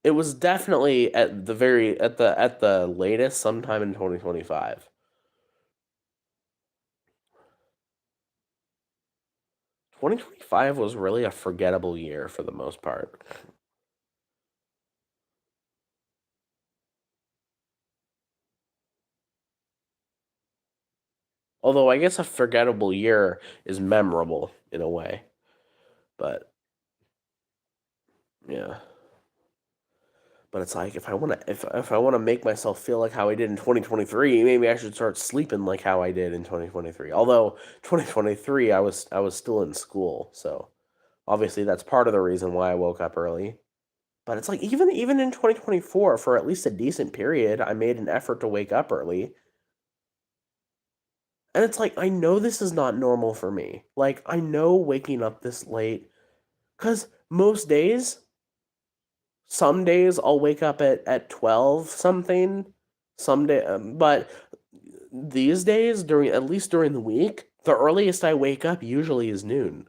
S1: It was definitely at the latest sometime in 2025. 2025 was really a forgettable year for the most part. Although I guess a forgettable year is memorable in a way, but yeah. But it's like if I want to make myself feel like how I did in 2023, maybe I should start sleeping like how I did in 2023. Although 2023 I was still in school, so obviously that's part of the reason why I woke up early. But it's like even in 2024 for at least a decent period, I made an effort to wake up early. And it's like I know this is not normal for me. Like I know waking up this late cuz most days some days I'll wake up at 12 something. But these days, at least during the week, the earliest I wake up usually is noon.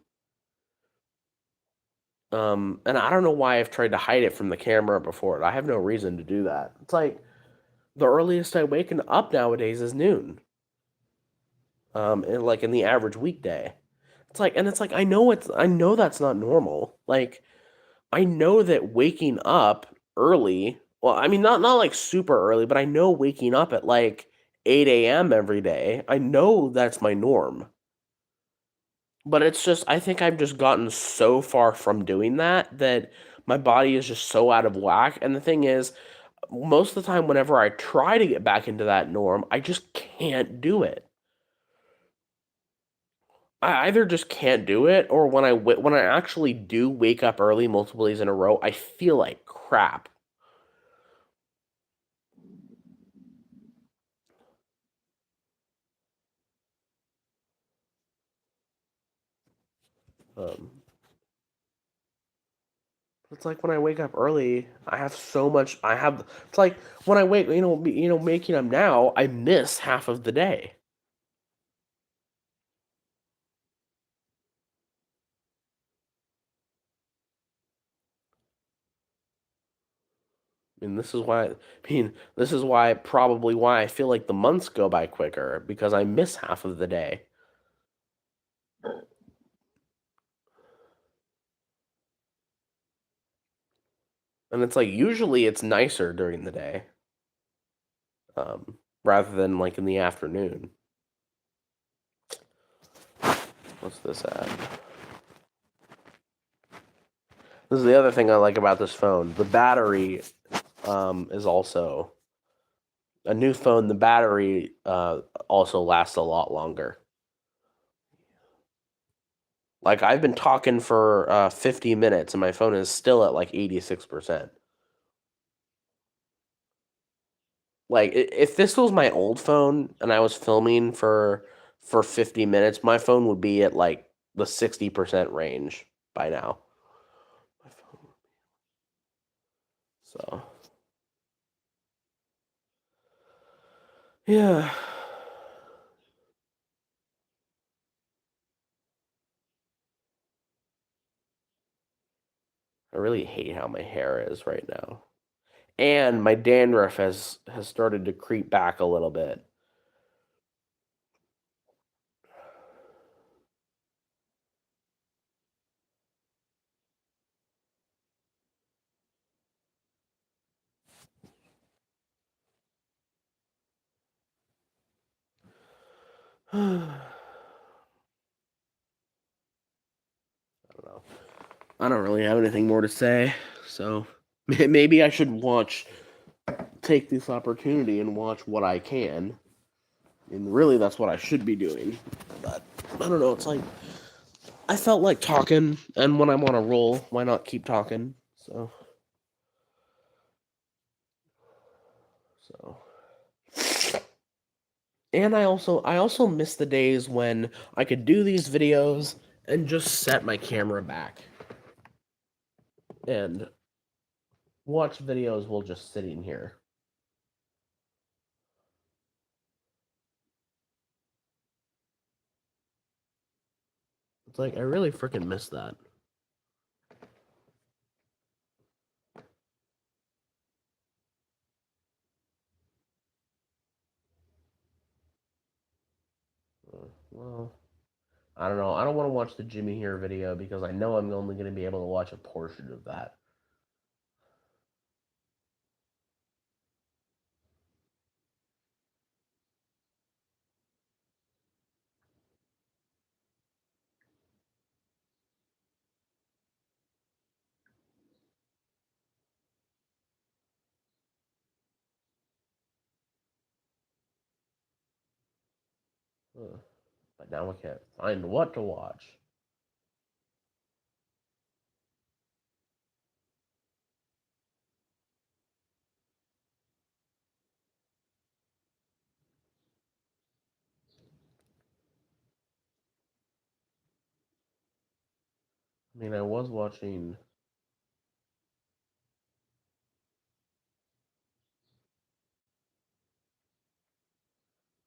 S1: And I don't know why I've tried to hide it from the camera before. I have no reason to do that. It's like the earliest I waken up nowadays is noon. And like in the average weekday. It's like I know that's not normal. Like I know that waking up early, well, I mean, not like super early, but I know waking up at like 8 a.m. every day. I know that's my norm. But it's just, I think I've just gotten so far from doing that my body is just so out of whack. And the thing is, most of the time, whenever I try to get back into that norm, I just can't do it. I either just can't do it, or when I actually do wake up early multiple days in a row, I feel like crap. Um, it's like when I wake up early, I have so much. It's like when I wake, making them now, I miss half of the day. I mean, this is why probably why I feel like the months go by quicker because I miss half of the day. And it's like usually it's nicer during the day, rather than like in the afternoon. What's this at? This is the other thing I like about this phone. The battery is also a new phone. The battery also lasts a lot longer. Like I've been talking for 50 minutes and my phone is still at like 86%. Like if this was my old phone and I was filming for 50 minutes, my phone would be at like the 60% range by now. So yeah. I really hate how my hair is right now. And my dandruff has started to creep back a little bit. I don't know. I don't really have anything more to say. So maybe I should take this opportunity and watch what I can. And really, that's what I should be doing. But I don't know. It's like I felt like talking, and when I'm on a roll, why not keep talking? So, and I also miss the days when I could do these videos and just set my camera back and watch videos while just sitting here. It's like I really freaking miss that. Well, I don't know. I don't want to watch the Jimmy here video because I know I'm only going to be able to watch a portion of that. But now I can't find what to watch. I mean, I was watching.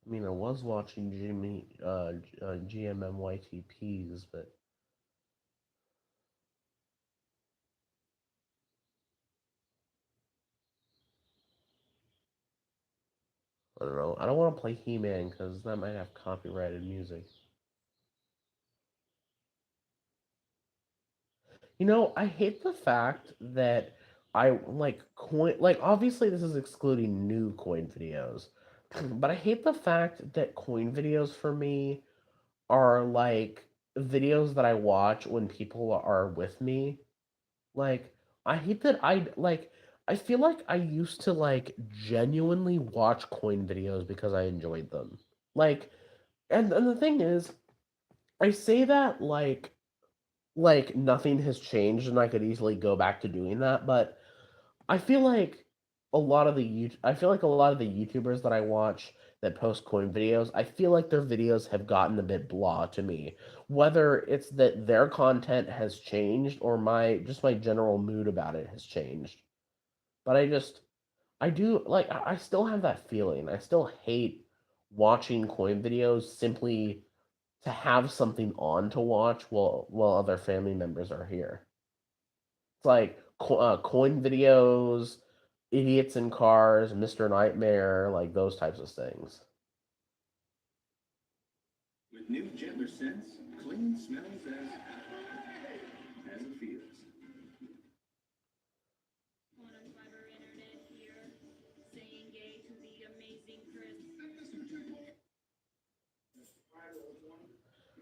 S1: I mean, I was watching GMMYTPs, but I don't know. I don't want to play He-Man because that might have copyrighted music. I hate the fact that I like coin. Like, obviously, this is excluding new coin videos, but I hate the fact that coin videos for me are like videos that I watch when people are with me. Like, I hate that I feel like I used to like genuinely watch coin videos because I enjoyed them. Like, and the thing is, I say that like nothing has changed and I could easily go back to doing that, but I feel like I feel like a lot of the YouTubers that I watch that post coin videos, I feel like their videos have gotten a bit blah to me. Whether it's that their content has changed or my general mood about it has changed. But I do like I still have that feeling. I still hate watching coin videos simply to have something on to watch while other family members are here. It's like coin videos, idiots in cars, Mr. Nightmare, like those types of things. With new gentler scents, clean smells as it feels.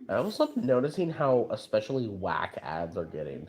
S1: I also noticing how especially whack ads are getting.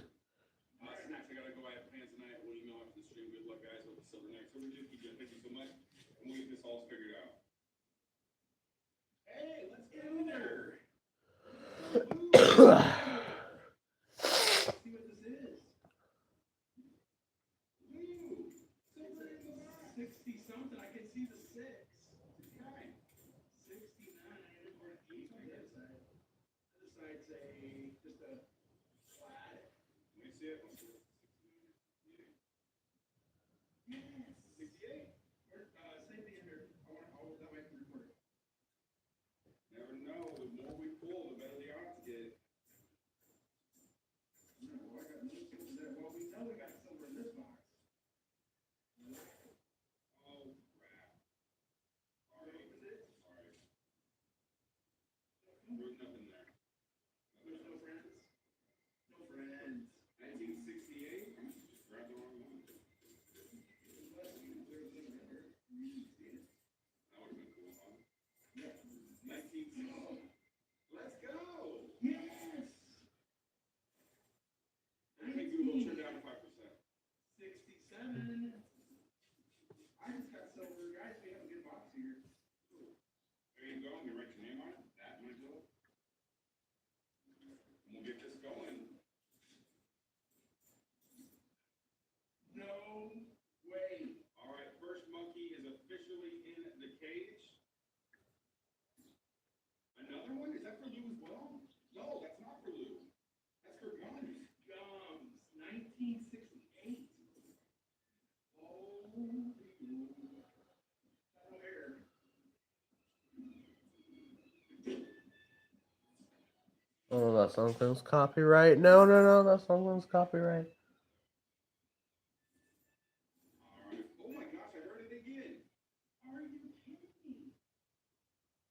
S1: Oh, that song claims copyright. No, no, no, that song claims copyright.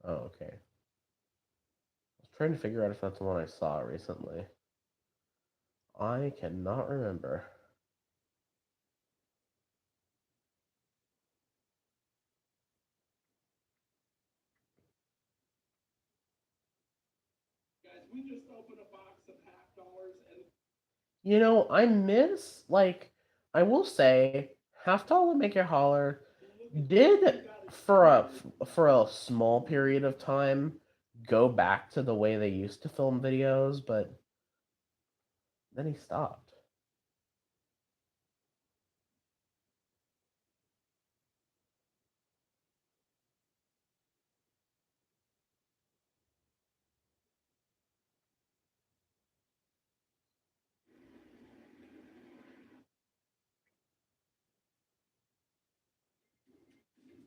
S1: Oh, okay. I was trying to figure out if that's the one I saw recently. I cannot remember. You know, I miss, like, I will say, Half Dollar Make It Holler did for a small period of time go back to the way they used to film videos, but then he stopped.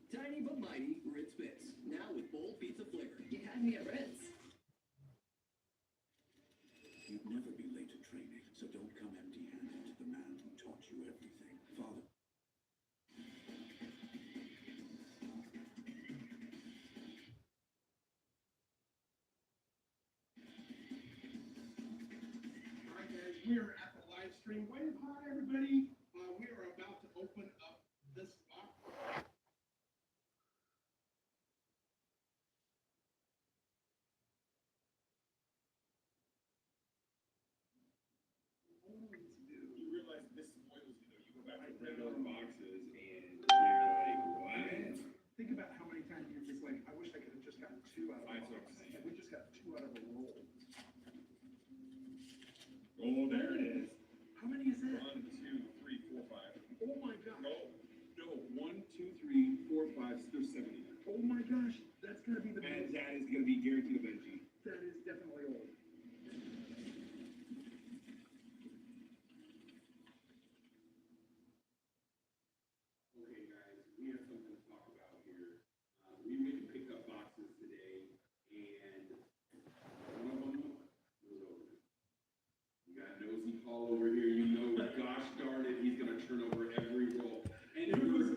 S2: Tiny but mighty Ritz Bits. Now with bold pizza flavor. You had me at Ritz.
S3: You'd never be late to training, so don't come empty-handed to the man who taught you everything. Father.
S4: Alright guys, we are at the live stream. Wait, hi everybody. We are about to open up this box.
S5: You realize this spoils you though. You go back to regular boxes and you're like, what?
S4: Think about how many times you're just like, I wish I could have just gotten two out of a
S5: That's what I'm
S4: box.
S5: saying.
S4: And we just got two out of a roll.
S5: Oh, there it is.
S4: How many is it?
S5: 1, 2, 3, 4, 5.
S4: Oh my gosh.
S5: No, 1, 2, 3, 4, 5, 6, 7.
S4: Oh my gosh. That's gonna be the
S5: And
S4: most.
S5: that is gonna be guaranteed a Benji.
S4: That is definitely old.
S5: Okay, guys, we have something to talk about here. We went and picked up boxes today, and one of them was over. We got Nosy Paul over here. You know, gosh darn it, he's gonna turn over every roll. And it was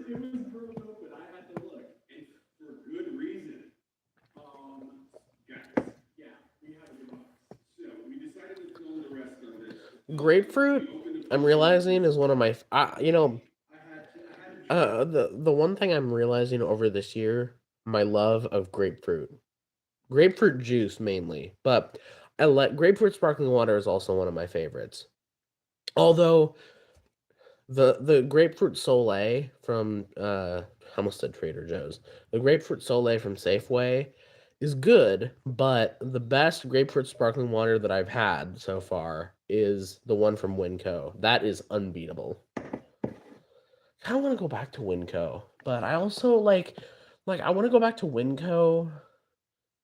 S5: broke open. I had to look, and for good reason. Guys, yeah, we have a good box. So we decided to film the rest of it.
S1: Grapefruit, I'm realizing, is one of my, you know, the one thing I'm realizing over this year, my love of grapefruit juice mainly, but I like grapefruit sparkling water is also one of my favorites. Although the grapefruit Soleil from I almost said Trader Joe's, the grapefruit Soleil from Safeway is good, but the best grapefruit sparkling water that I've had so far is the one from Winco. That is unbeatable. I kind of want to go back to Winco, but I also like I want to go back to Winco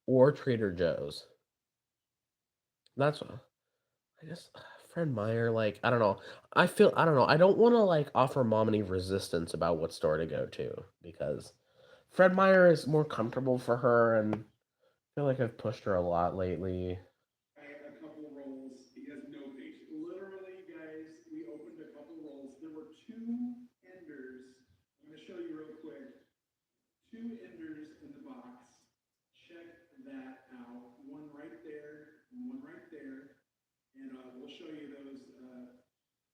S1: or Trader Joe's. That's I guess Fred Meyer. Like I don't know. I don't know. I don't want to like offer mom any resistance about what store to go to because Fred Meyer is more comfortable for her, and I feel like I've pushed her a lot lately.
S4: A couple rolls.
S5: He has no patience.
S4: Literally, guys, we opened a couple rolls. There were two enders. I'm going to show you real quick. Two enders in the box. Check that out. One right there and one right there. And we'll show you those.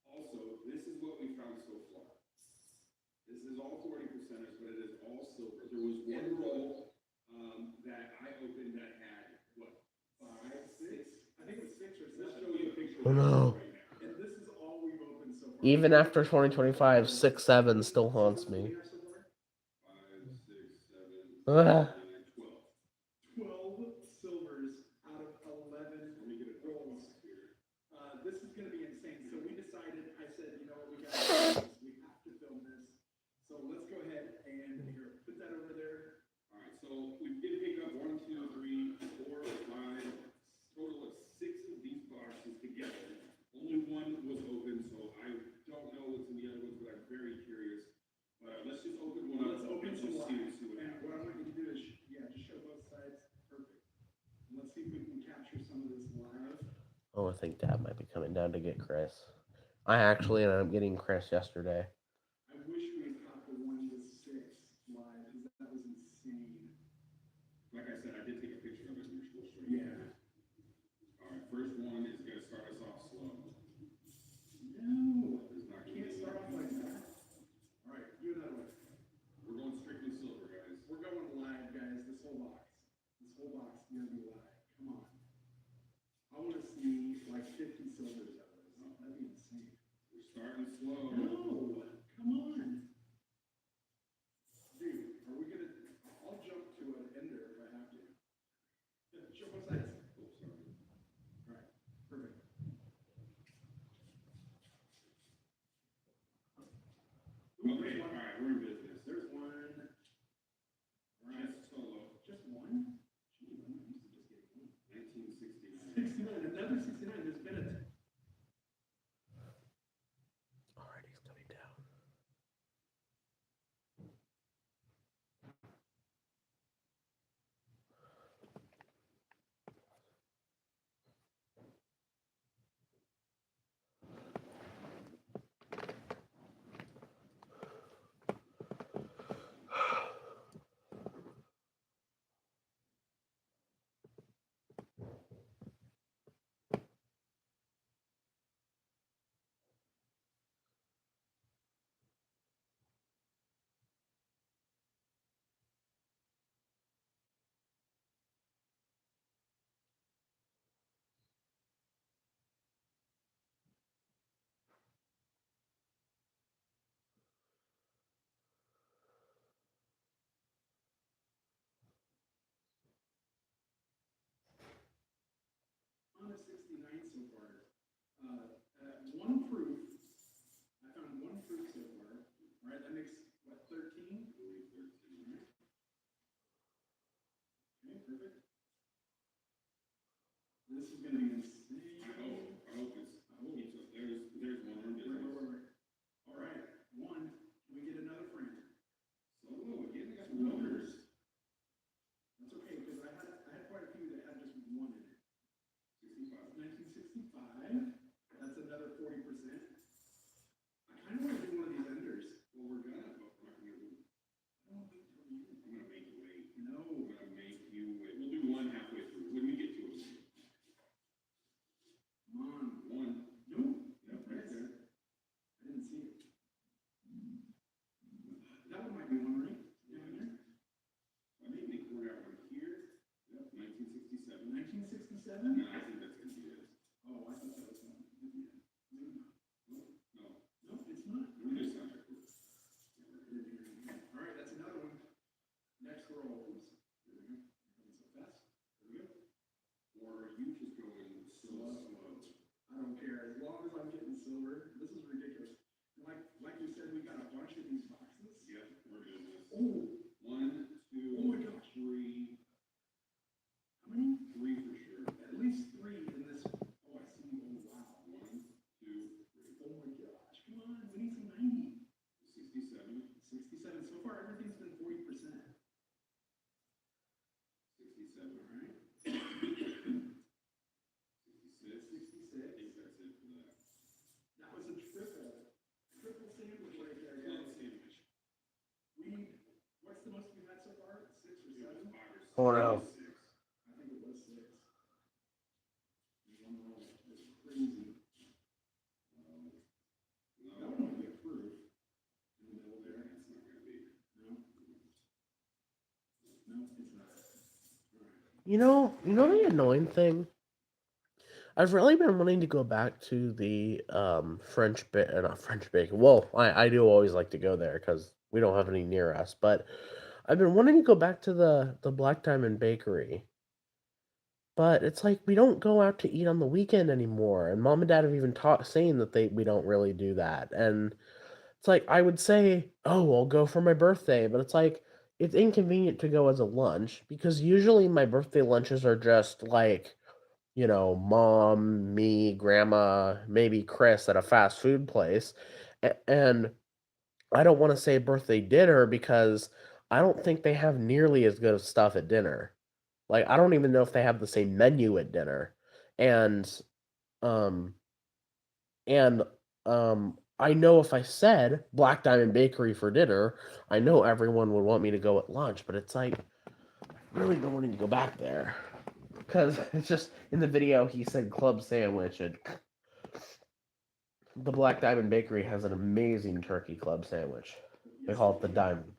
S5: Also, this is what we found so far. This is all 40%ers, but it is all silver. There was one roll that I opened that had what?
S4: 5, 6. I think it was 6 or 7.
S5: Let's show you a picture.
S1: Oh no.
S5: Right now.
S4: And this is all we've opened so far.
S1: Even after 2025, 6, 7 still haunts me.
S5: 5, 6, 7,
S1: Ugh.
S5: 12.
S4: 12 silvers out of 11
S5: Let me get a
S4: rolls.
S5: here.
S4: This is going to be insane. So we decided, I said, you know what, we got to film this. We have to film this. So let's go ahead and here, put that over there.
S5: All right, so we did pick up 1, 2, 3, 4, 5, total of 6 of these boxes together. Only one was open, so I don't know what's in the other ones, but I'm very curious. Let's just open one up.
S4: Let's open
S5: and
S4: some
S5: just
S4: live.
S5: see what
S4: And
S5: happens.
S4: what I want you to do is, yeah, just show both sides. Perfect. And let's see if we can capture some of this live.
S1: Oh, I think Dad might be coming down to get Chris. I actually ended up getting Chris yesterday.
S4: I wish we had caught the 1 to 6 live because that was insane.
S5: Like I said, I did take a picture of it and we'll show you.
S4: Yeah.
S5: All right, first one is gonna start us off slow.
S4: No,
S5: It's not
S4: I
S5: gonna
S4: can't
S5: be
S4: start off like that. All right, do another one.
S5: We're going strictly silver, guys.
S4: We're going live, guys. This whole box. This whole box is gonna be live. Come on. I want to see like 50 silvers out of this. That'd be insane.
S5: We're starting slow.
S4: No, come on. Dude, are we gonna? I'll jump to an ender if I have to. Show both sides.
S5: Oh, sorry.
S4: All right, perfect. Ooh,
S5: Okay,
S4: there's
S5: all
S4: one.
S5: right, we're in business.
S4: There's one. All right,
S5: Just solo.
S4: just one. Gee, I'm not used to just getting one.
S5: 1969.
S4: 69, another 69. There's been a.
S1: Alright, he's coming down.
S4: On a 69 so far. One proof. I found one proof so far. All right, that makes what, 13?
S5: I believe 13.
S4: Okay, perfect. This is gonna be insane.
S5: I hope it's. There's one more
S4: Wait,
S5: business.
S4: wait, wait, wait. All right, one. Can we get another frame?
S5: Solo again. I got
S4: Two
S5: one.
S4: numbers. That's okay, because I had quite a few that had just one in it.
S5: 65.
S4: 1965. That's another 40%. I kind of want to do one of these enders.
S5: Well, we're gonna, but we're not gonna do.
S4: I don't think for you.
S5: I'm gonna make you wait.
S4: No.
S5: I'm gonna make you wait. We'll do one halfway through when we get to it.
S1: Oh no.
S4: I think it was 6. One roll is crazy. That one might be a proof. In the middle there.
S5: It's not gonna be.
S4: No. No, it's not. All right.
S1: You know the annoying thing? I've really been wanting to go back to the not French bacon. Well, I do always like to go there because we don't have any near us. But I've been wanting to go back to the Black Diamond Bakery. But it's like we don't go out to eat on the weekend anymore, and mom and dad have even taught saying that we don't really do that. And it's like I would say, oh, I'll go for my birthday, but it's like it's inconvenient to go as a lunch because usually my birthday lunches are just like mom, me, grandma, maybe Chris at a fast food place. And I don't want to say birthday dinner because I don't think they have nearly as good of stuff at dinner. Like I don't even know if they have the same menu at dinner. And um and I know if I said Black Diamond Bakery for dinner, I know everyone would want me to go at lunch, but it's like I really don't want to go back there. Because it's just in the video he said club sandwich, and the Black Diamond Bakery has an amazing turkey club sandwich. They call it the Diamond.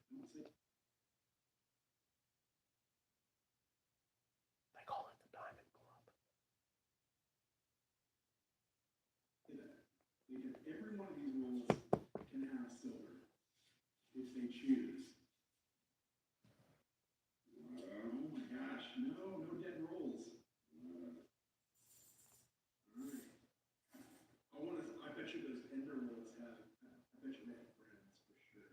S1: They call it the Diamond Club.
S4: Because every one of these rolls can have silver if they choose. Oh my gosh, no dead rolls. All right. I bet you those ender rolls have, I bet you they have friends for sure.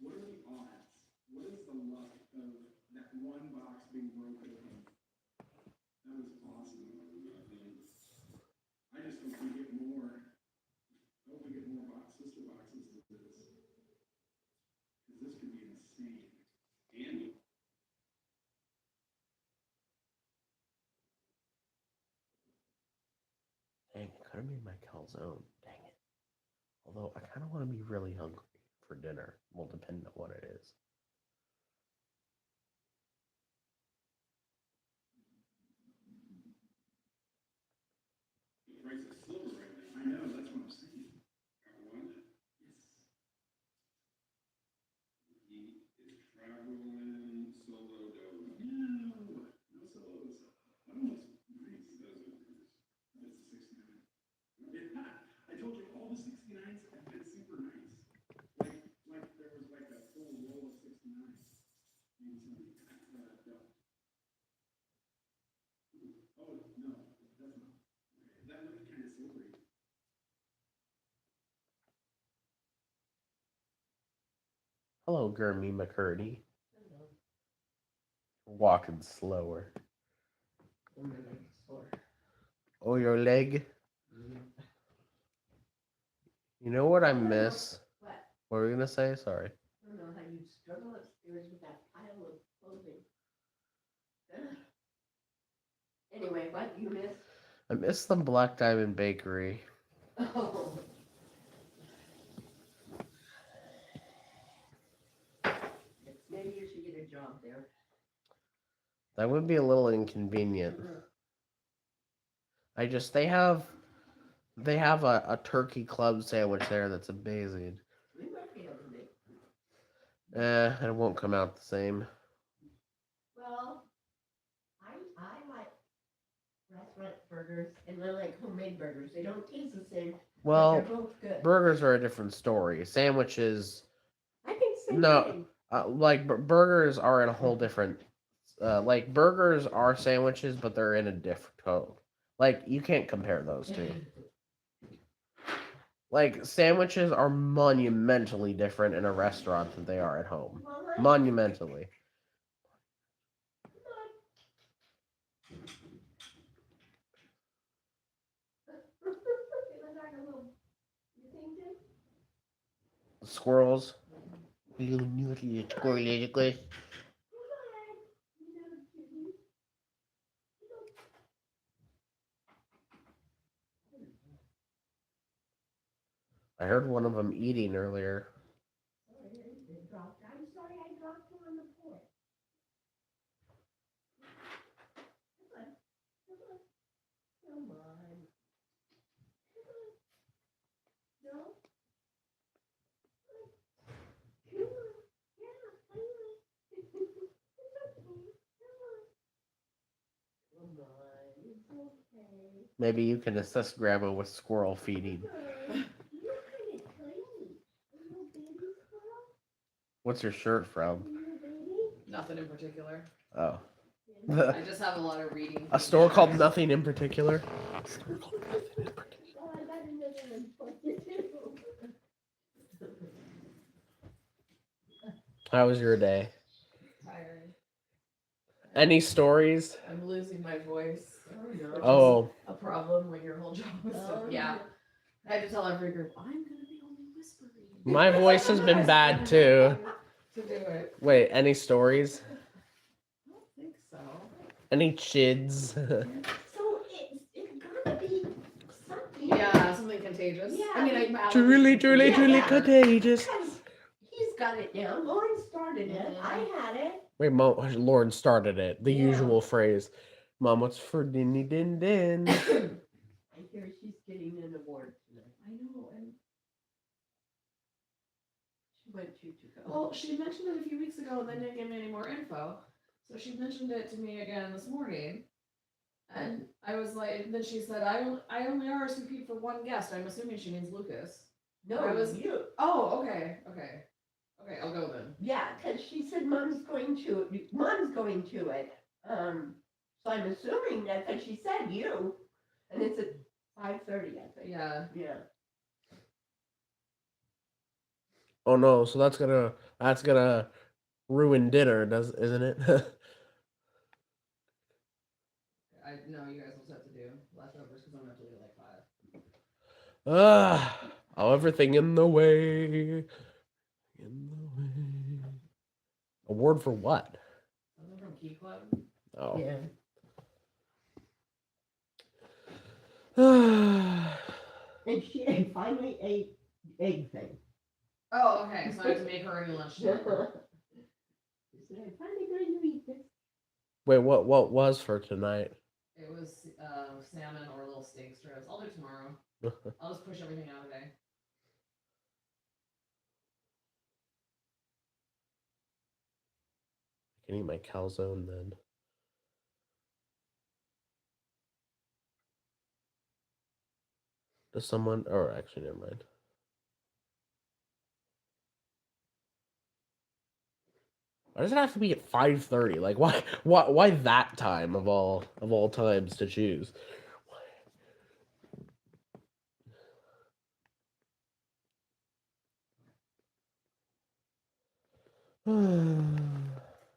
S4: What are the odds? What is the luck of that one box being broken open? That was awesome. I just hope we get more. I hope we get more sister boxes of this. Because this could be insane.
S5: And
S1: Dang, it could have been my calzone. Dang it. Although I kind of want to be really hungry for dinner. Well, depending on what it is.
S5: the price of silver right now.
S4: I know, that's what I'm saying.
S5: Got one.
S4: Yes.
S5: He is traveling solo dolo.
S4: No solos. That one was nice.
S5: Those are nice.
S4: That's a 69. Yeah, I told you all the 69s have been super nice. Like there was like a full roll of 69s. Maybe somebody don't. Oh no, that's not. That looked kind of silvery.
S1: Hello, Gurmy McCurdy. Walking slower. Oh, your leg? You know what I miss?
S6: What?
S1: What were we going to say? Sorry.
S6: I don't know how you struggle upstairs with that pile of clothing. Ugh. Anyway, what you miss?
S1: I miss the Black Diamond Bakery.
S6: Oh. Maybe you should get a job there.
S1: That would be a little inconvenient. They have a turkey club sandwich there that's amazing.
S6: We might be able to make.
S1: It won't come out the same.
S6: Well, I like restaurant burgers and I like homemade burgers. They don't taste the same.
S1: Well,
S6: but they're both good.
S1: burgers are a different story. Sandwiches,
S6: I think same
S1: no,
S6: thing.
S1: burgers are in a whole different. Like burgers are sandwiches, but they're in a different code. Like you can't compare those two. Like sandwiches are monumentally different in a restaurant than they are at home.
S6: Well, I-
S1: Monumentally. Squirrels. Little naughty squirrely. I heard one of them eating earlier. Maybe you can assist Grandma with squirrel feeding.
S6: You're kind of tiny. Little baby squirrel?
S1: What's your shirt from?
S6: Little baby?
S7: Nothing in particular.
S1: Oh.
S7: I just have a lot of reading.
S1: A store called Nothing in Particular? A store called Nothing in Particular.
S6: Oh, I got another one for you too.
S1: How was your day?
S7: Tired.
S1: Any stories?
S7: I'm losing my voice. Which
S1: Oh,
S7: is a problem when your whole job is so.
S6: Oh,
S7: Yeah. I had to tell every group, I'm gonna be only whispering.
S1: my voice has been bad too.
S7: To do it.
S1: Wait, any stories?
S7: I don't think so.
S1: Any chids?
S6: So it's gotta be something.
S7: Yeah, something contagious.
S6: Yeah.
S7: I mean, I
S1: Truly, truly,
S6: Yeah.
S1: truly contagious.
S6: Because he's got it down. Lauren started it. I had it.
S1: Wait, Mom, Lauren started it. The
S6: Yeah.
S1: usual phrase. Mom, what's for dinny din din?
S6: I hear she's getting an award tonight.
S7: I know, and
S6: She wants you to go.
S7: well, she mentioned it a few weeks ago and then didn't give me any more info. So she mentioned it to me again this morning. And I was like, then she said, I only RSVP'd for one guest. I'm assuming she means Lucas.
S6: No,
S7: I was-
S6: you.
S7: Oh, okay, I'll go then.
S6: Yeah, because she said mom's going to it. So I'm assuming that because she said you, and it's at 5:30, I think.
S7: Yeah.
S6: Yeah.
S1: Oh no, so that's gonna ruin dinner, isn't it?
S7: I know you guys will have to do leftovers because I'm gonna have to leave at like 5.
S1: Everything in the way. In the way. Award for what?
S7: Something from Key Club.
S1: Oh.
S6: Yeah. And she finally ate egg thing.
S7: Oh, okay. So I have to make her any lunch.
S6: She
S7: tomorrow.
S6: said, I'm finally going to eat this.
S1: Wait, what was for tonight?
S7: It was salmon or little steak strips. I'll do it tomorrow. I'll just push everything out today.
S1: I can eat my calzone then. Does someone? Oh, actually, never mind. Why does it have to be at 5:30? Like, why that time of all times to choose?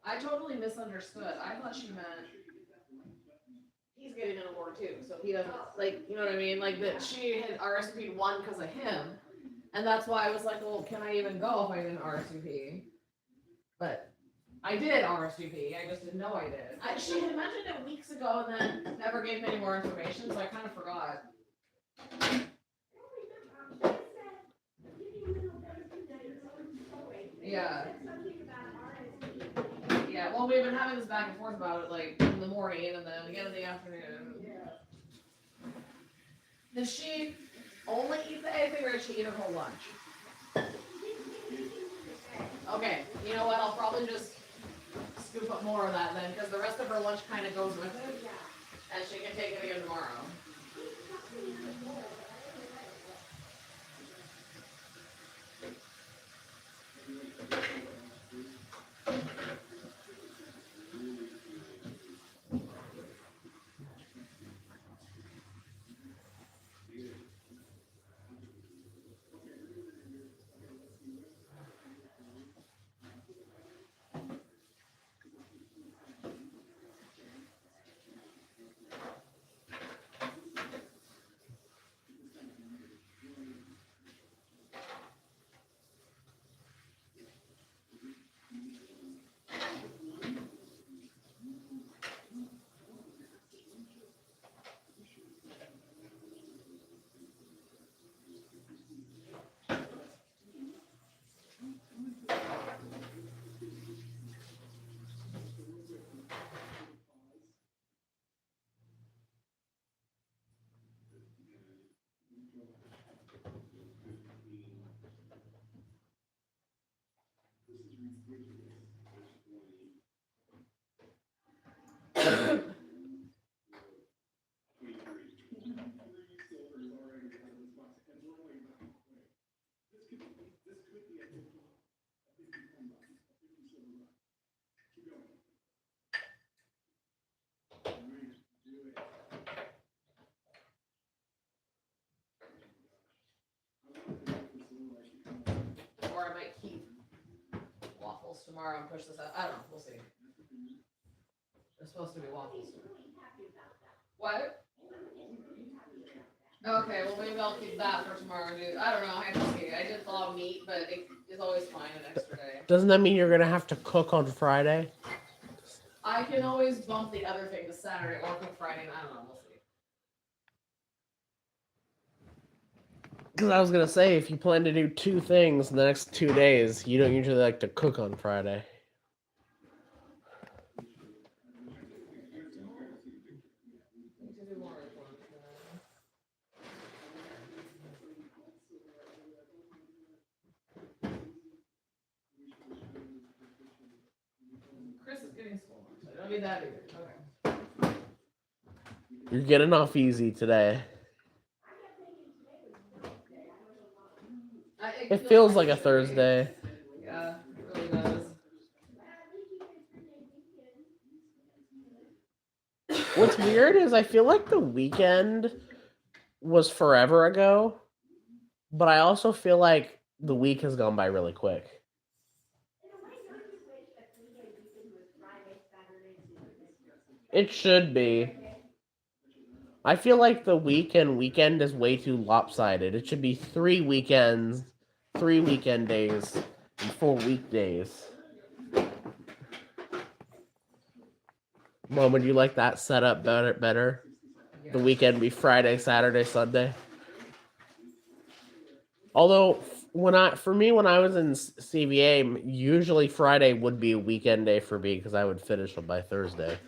S7: I totally misunderstood. I thought she meant he's getting an award too, so he doesn't like, you know what I mean? Like that she had RSVP'd one because of him, and that's why I was like, well, can I even go if I didn't RSVP? But I did RSVP. I just didn't know I did. She had mentioned it weeks ago and then never gave me any more information, so I kind of forgot. Yeah. Yeah, well, we've been having this back and forth about it, like, in the morning and then again in the afternoon. Does she only eat the egg thing or does she eat her whole lunch? Okay, you know what, I'll probably just scoop up more of that then, because the rest of her lunch kind of goes with it. And she can take it again tomorrow. tomorrow and push this out. I don't know. We'll see. It's supposed to be waffles. What? Okay, well maybe I'll keep that for tomorrow, dude. I don't know. I have to see. I did thaw meat, but it is always fine an extra day.
S1: Doesn't that mean you're gonna have to cook on Friday?
S7: I can always bump the other thing to Saturday or cook Friday. I don't know. We'll see.
S1: Because I was gonna say, if you plan to do 2 things in the next 2 days, you don't usually like to cook on Friday.
S7: Chris is getting school lunch. I don't need that either. Okay.
S1: You're getting off easy today. It feels like a Thursday.
S7: Yeah, it really does.
S1: What's weird is I feel like the weekend was forever ago, but I also feel like the week has gone by really quick. It should be. I feel like the weekend is way too lopsided. It should be 3 weekends, 3 weekend days, and 4 weekdays. Mom, would you like that setup better? The weekend be Friday, Saturday, Sunday. Although when I was in CVA, usually Friday would be a weekend day for me because I would finish on by Thursday.